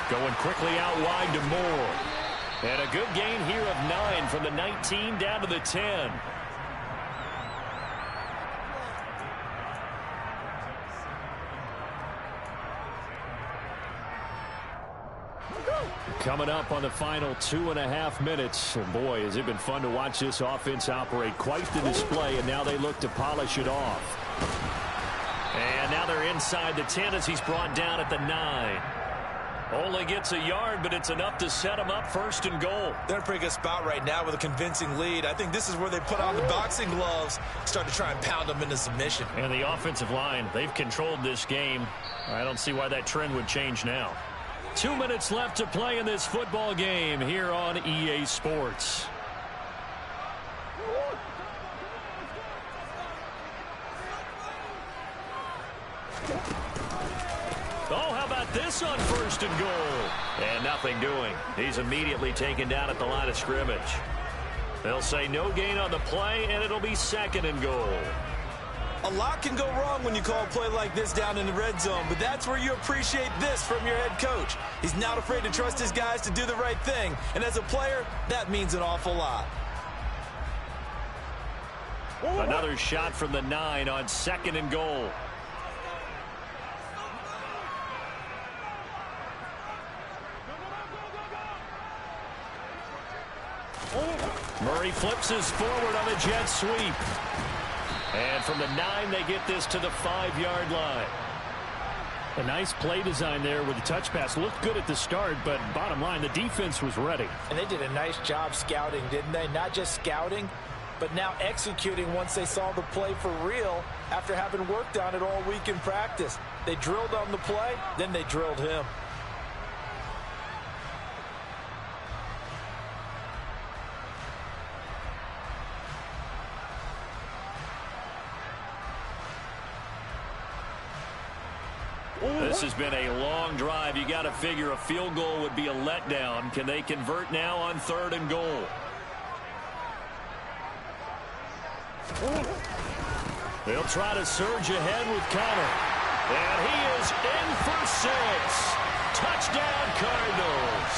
Going quickly out wide to Moore. And a good gain here of 9 from the 19 down to the 10. Coming up on the final 2.5 minutes. Boy, has it been fun to watch this offense operate. Quite the display, and now they look to polish it off. And now they're inside the 10 as he's brought down at the 9. Only gets a yard, but it's enough to set him up 1st and goal. They're in a pretty good spot right now with a convincing lead. I think this is where they put on the boxing gloves, start to try and pound them into submission. And the offensive line, they've controlled this game. I don't see why that trend would change now. 2 minutes left to play in this football game here on EA Sports. Oh, how about this on 1st and goal? And nothing doing. He's immediately taken down at the line of scrimmage. They'll say no gain on the play, and it'll be 2nd and goal. A lot can go wrong when you call a play like this down in the red zone, but that's where you appreciate this from your head coach. He's not afraid to trust his guys to do the right thing, and as a player, that means an awful lot. Another shot from the 9 on 2nd and goal. Murray flips his forward on a jet sweep. And from the 9, they get this to the 5-yard line. A nice play design there with the touch pass. Looked good at the start, but bottom line, the defense was ready. And they did a nice job scouting, didn't they? Not just scouting, but now executing once they saw the play for real after having worked on it all week in practice. They drilled on the play, then they drilled him. This has been a long drive. You got to figure a field goal would be a letdown. Can they convert now on 3rd and goal? They'll try to surge ahead with Connor. And he is in for 6. Touchdown, Cardinals.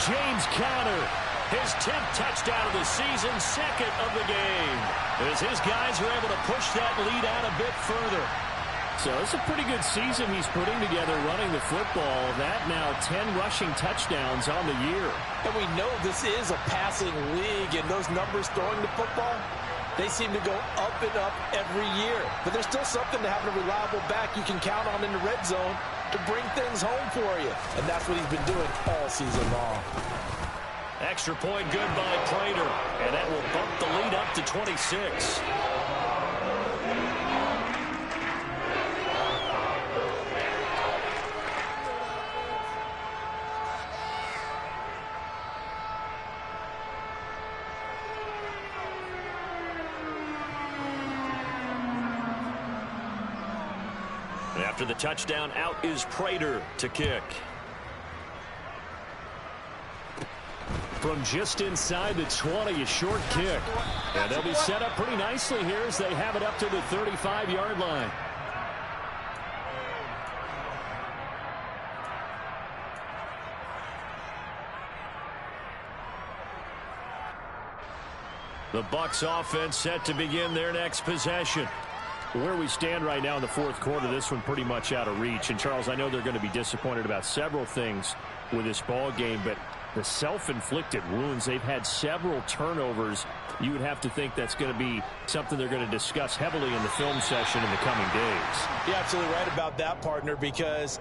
James Conner, his 10th touchdown of the season, 2nd of the game. As his guys are able to push that lead out a bit further. So it's a pretty good season he's putting together running the football. That now 10 rushing touchdowns on the year. And we know this is a passing league, and those numbers throwing the football, they seem to go up and up every year. But there's still something to having a reliable back you can count on in the red zone to bring things home for you. And that's what he's been doing all season long. Extra point good by Prater. And that will bump the lead up to 26. After the touchdown, out is Prater to kick. From just inside the 20, a short kick. And they'll be set up pretty nicely here as they have it up to the 35-yard line. The Bucs offense set to begin their next possession. Where we stand right now in the 4th quarter, this one pretty much out of reach. And, Charles, I know they're going to be disappointed about several things with this ball game, but the self-inflicted wounds, they've had several turnovers. You would have to think that's going to be something they're going to discuss heavily in the film session in the coming days. You're absolutely right about that, partner, because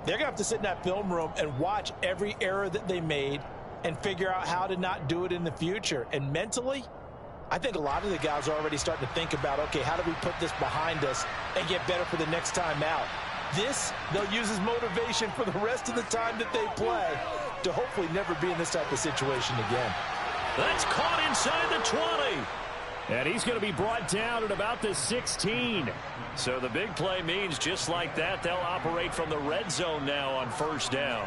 they're going to have to sit in that film room and watch every error that they made and figure out how to not do it in the future. And mentally, I think a lot of the guys are already starting to think about, okay, how do we put this behind us and get better for the next time out? This, they'll use as motivation for the rest of the time that they play to hopefully never be in this type of situation again. That's caught inside the 20. And he's going to be brought down at about the 16. So the big play means just like that, they'll operate from the red zone now on 1st down.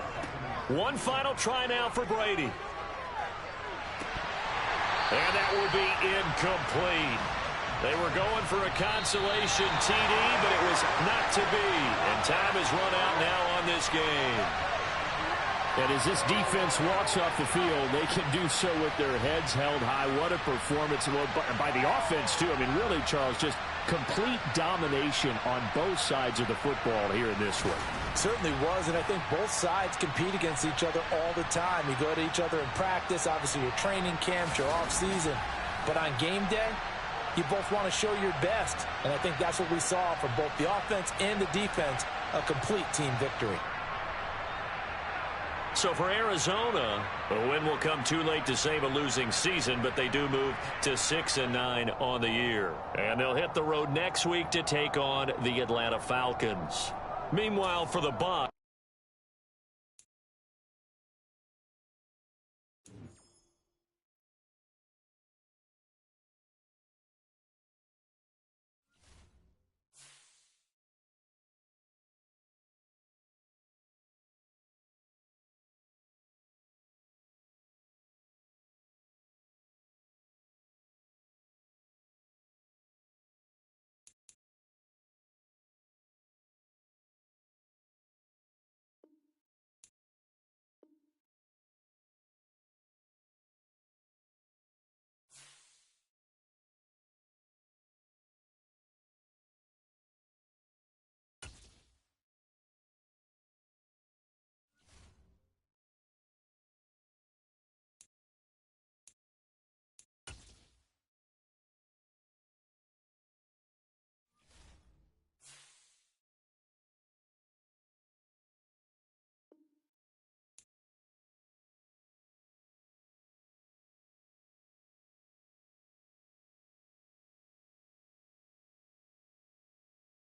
One final try now for Brady. And that will be incomplete. They were going for a consolation TD, but it was not to be. And time has run out now on this game. And as this defense walks off the field, they can do so with their heads held high. What a performance by the offense, too. I mean, really, Charles, just complete domination on both sides of the football here in this one. Certainly was, and I think both sides compete against each other all the time. You go to each other in practice, obviously your training camps, your off-season. But on game day, you both want to show your best, and I think that's what we saw from both the offense and the defense, a complete team victory. So for Arizona, a win will come too late to save a losing season, but they do move to 6-9 on the year. And they'll hit the road next week to take on the Atlanta Falcons. Meanwhile, for the Bucs,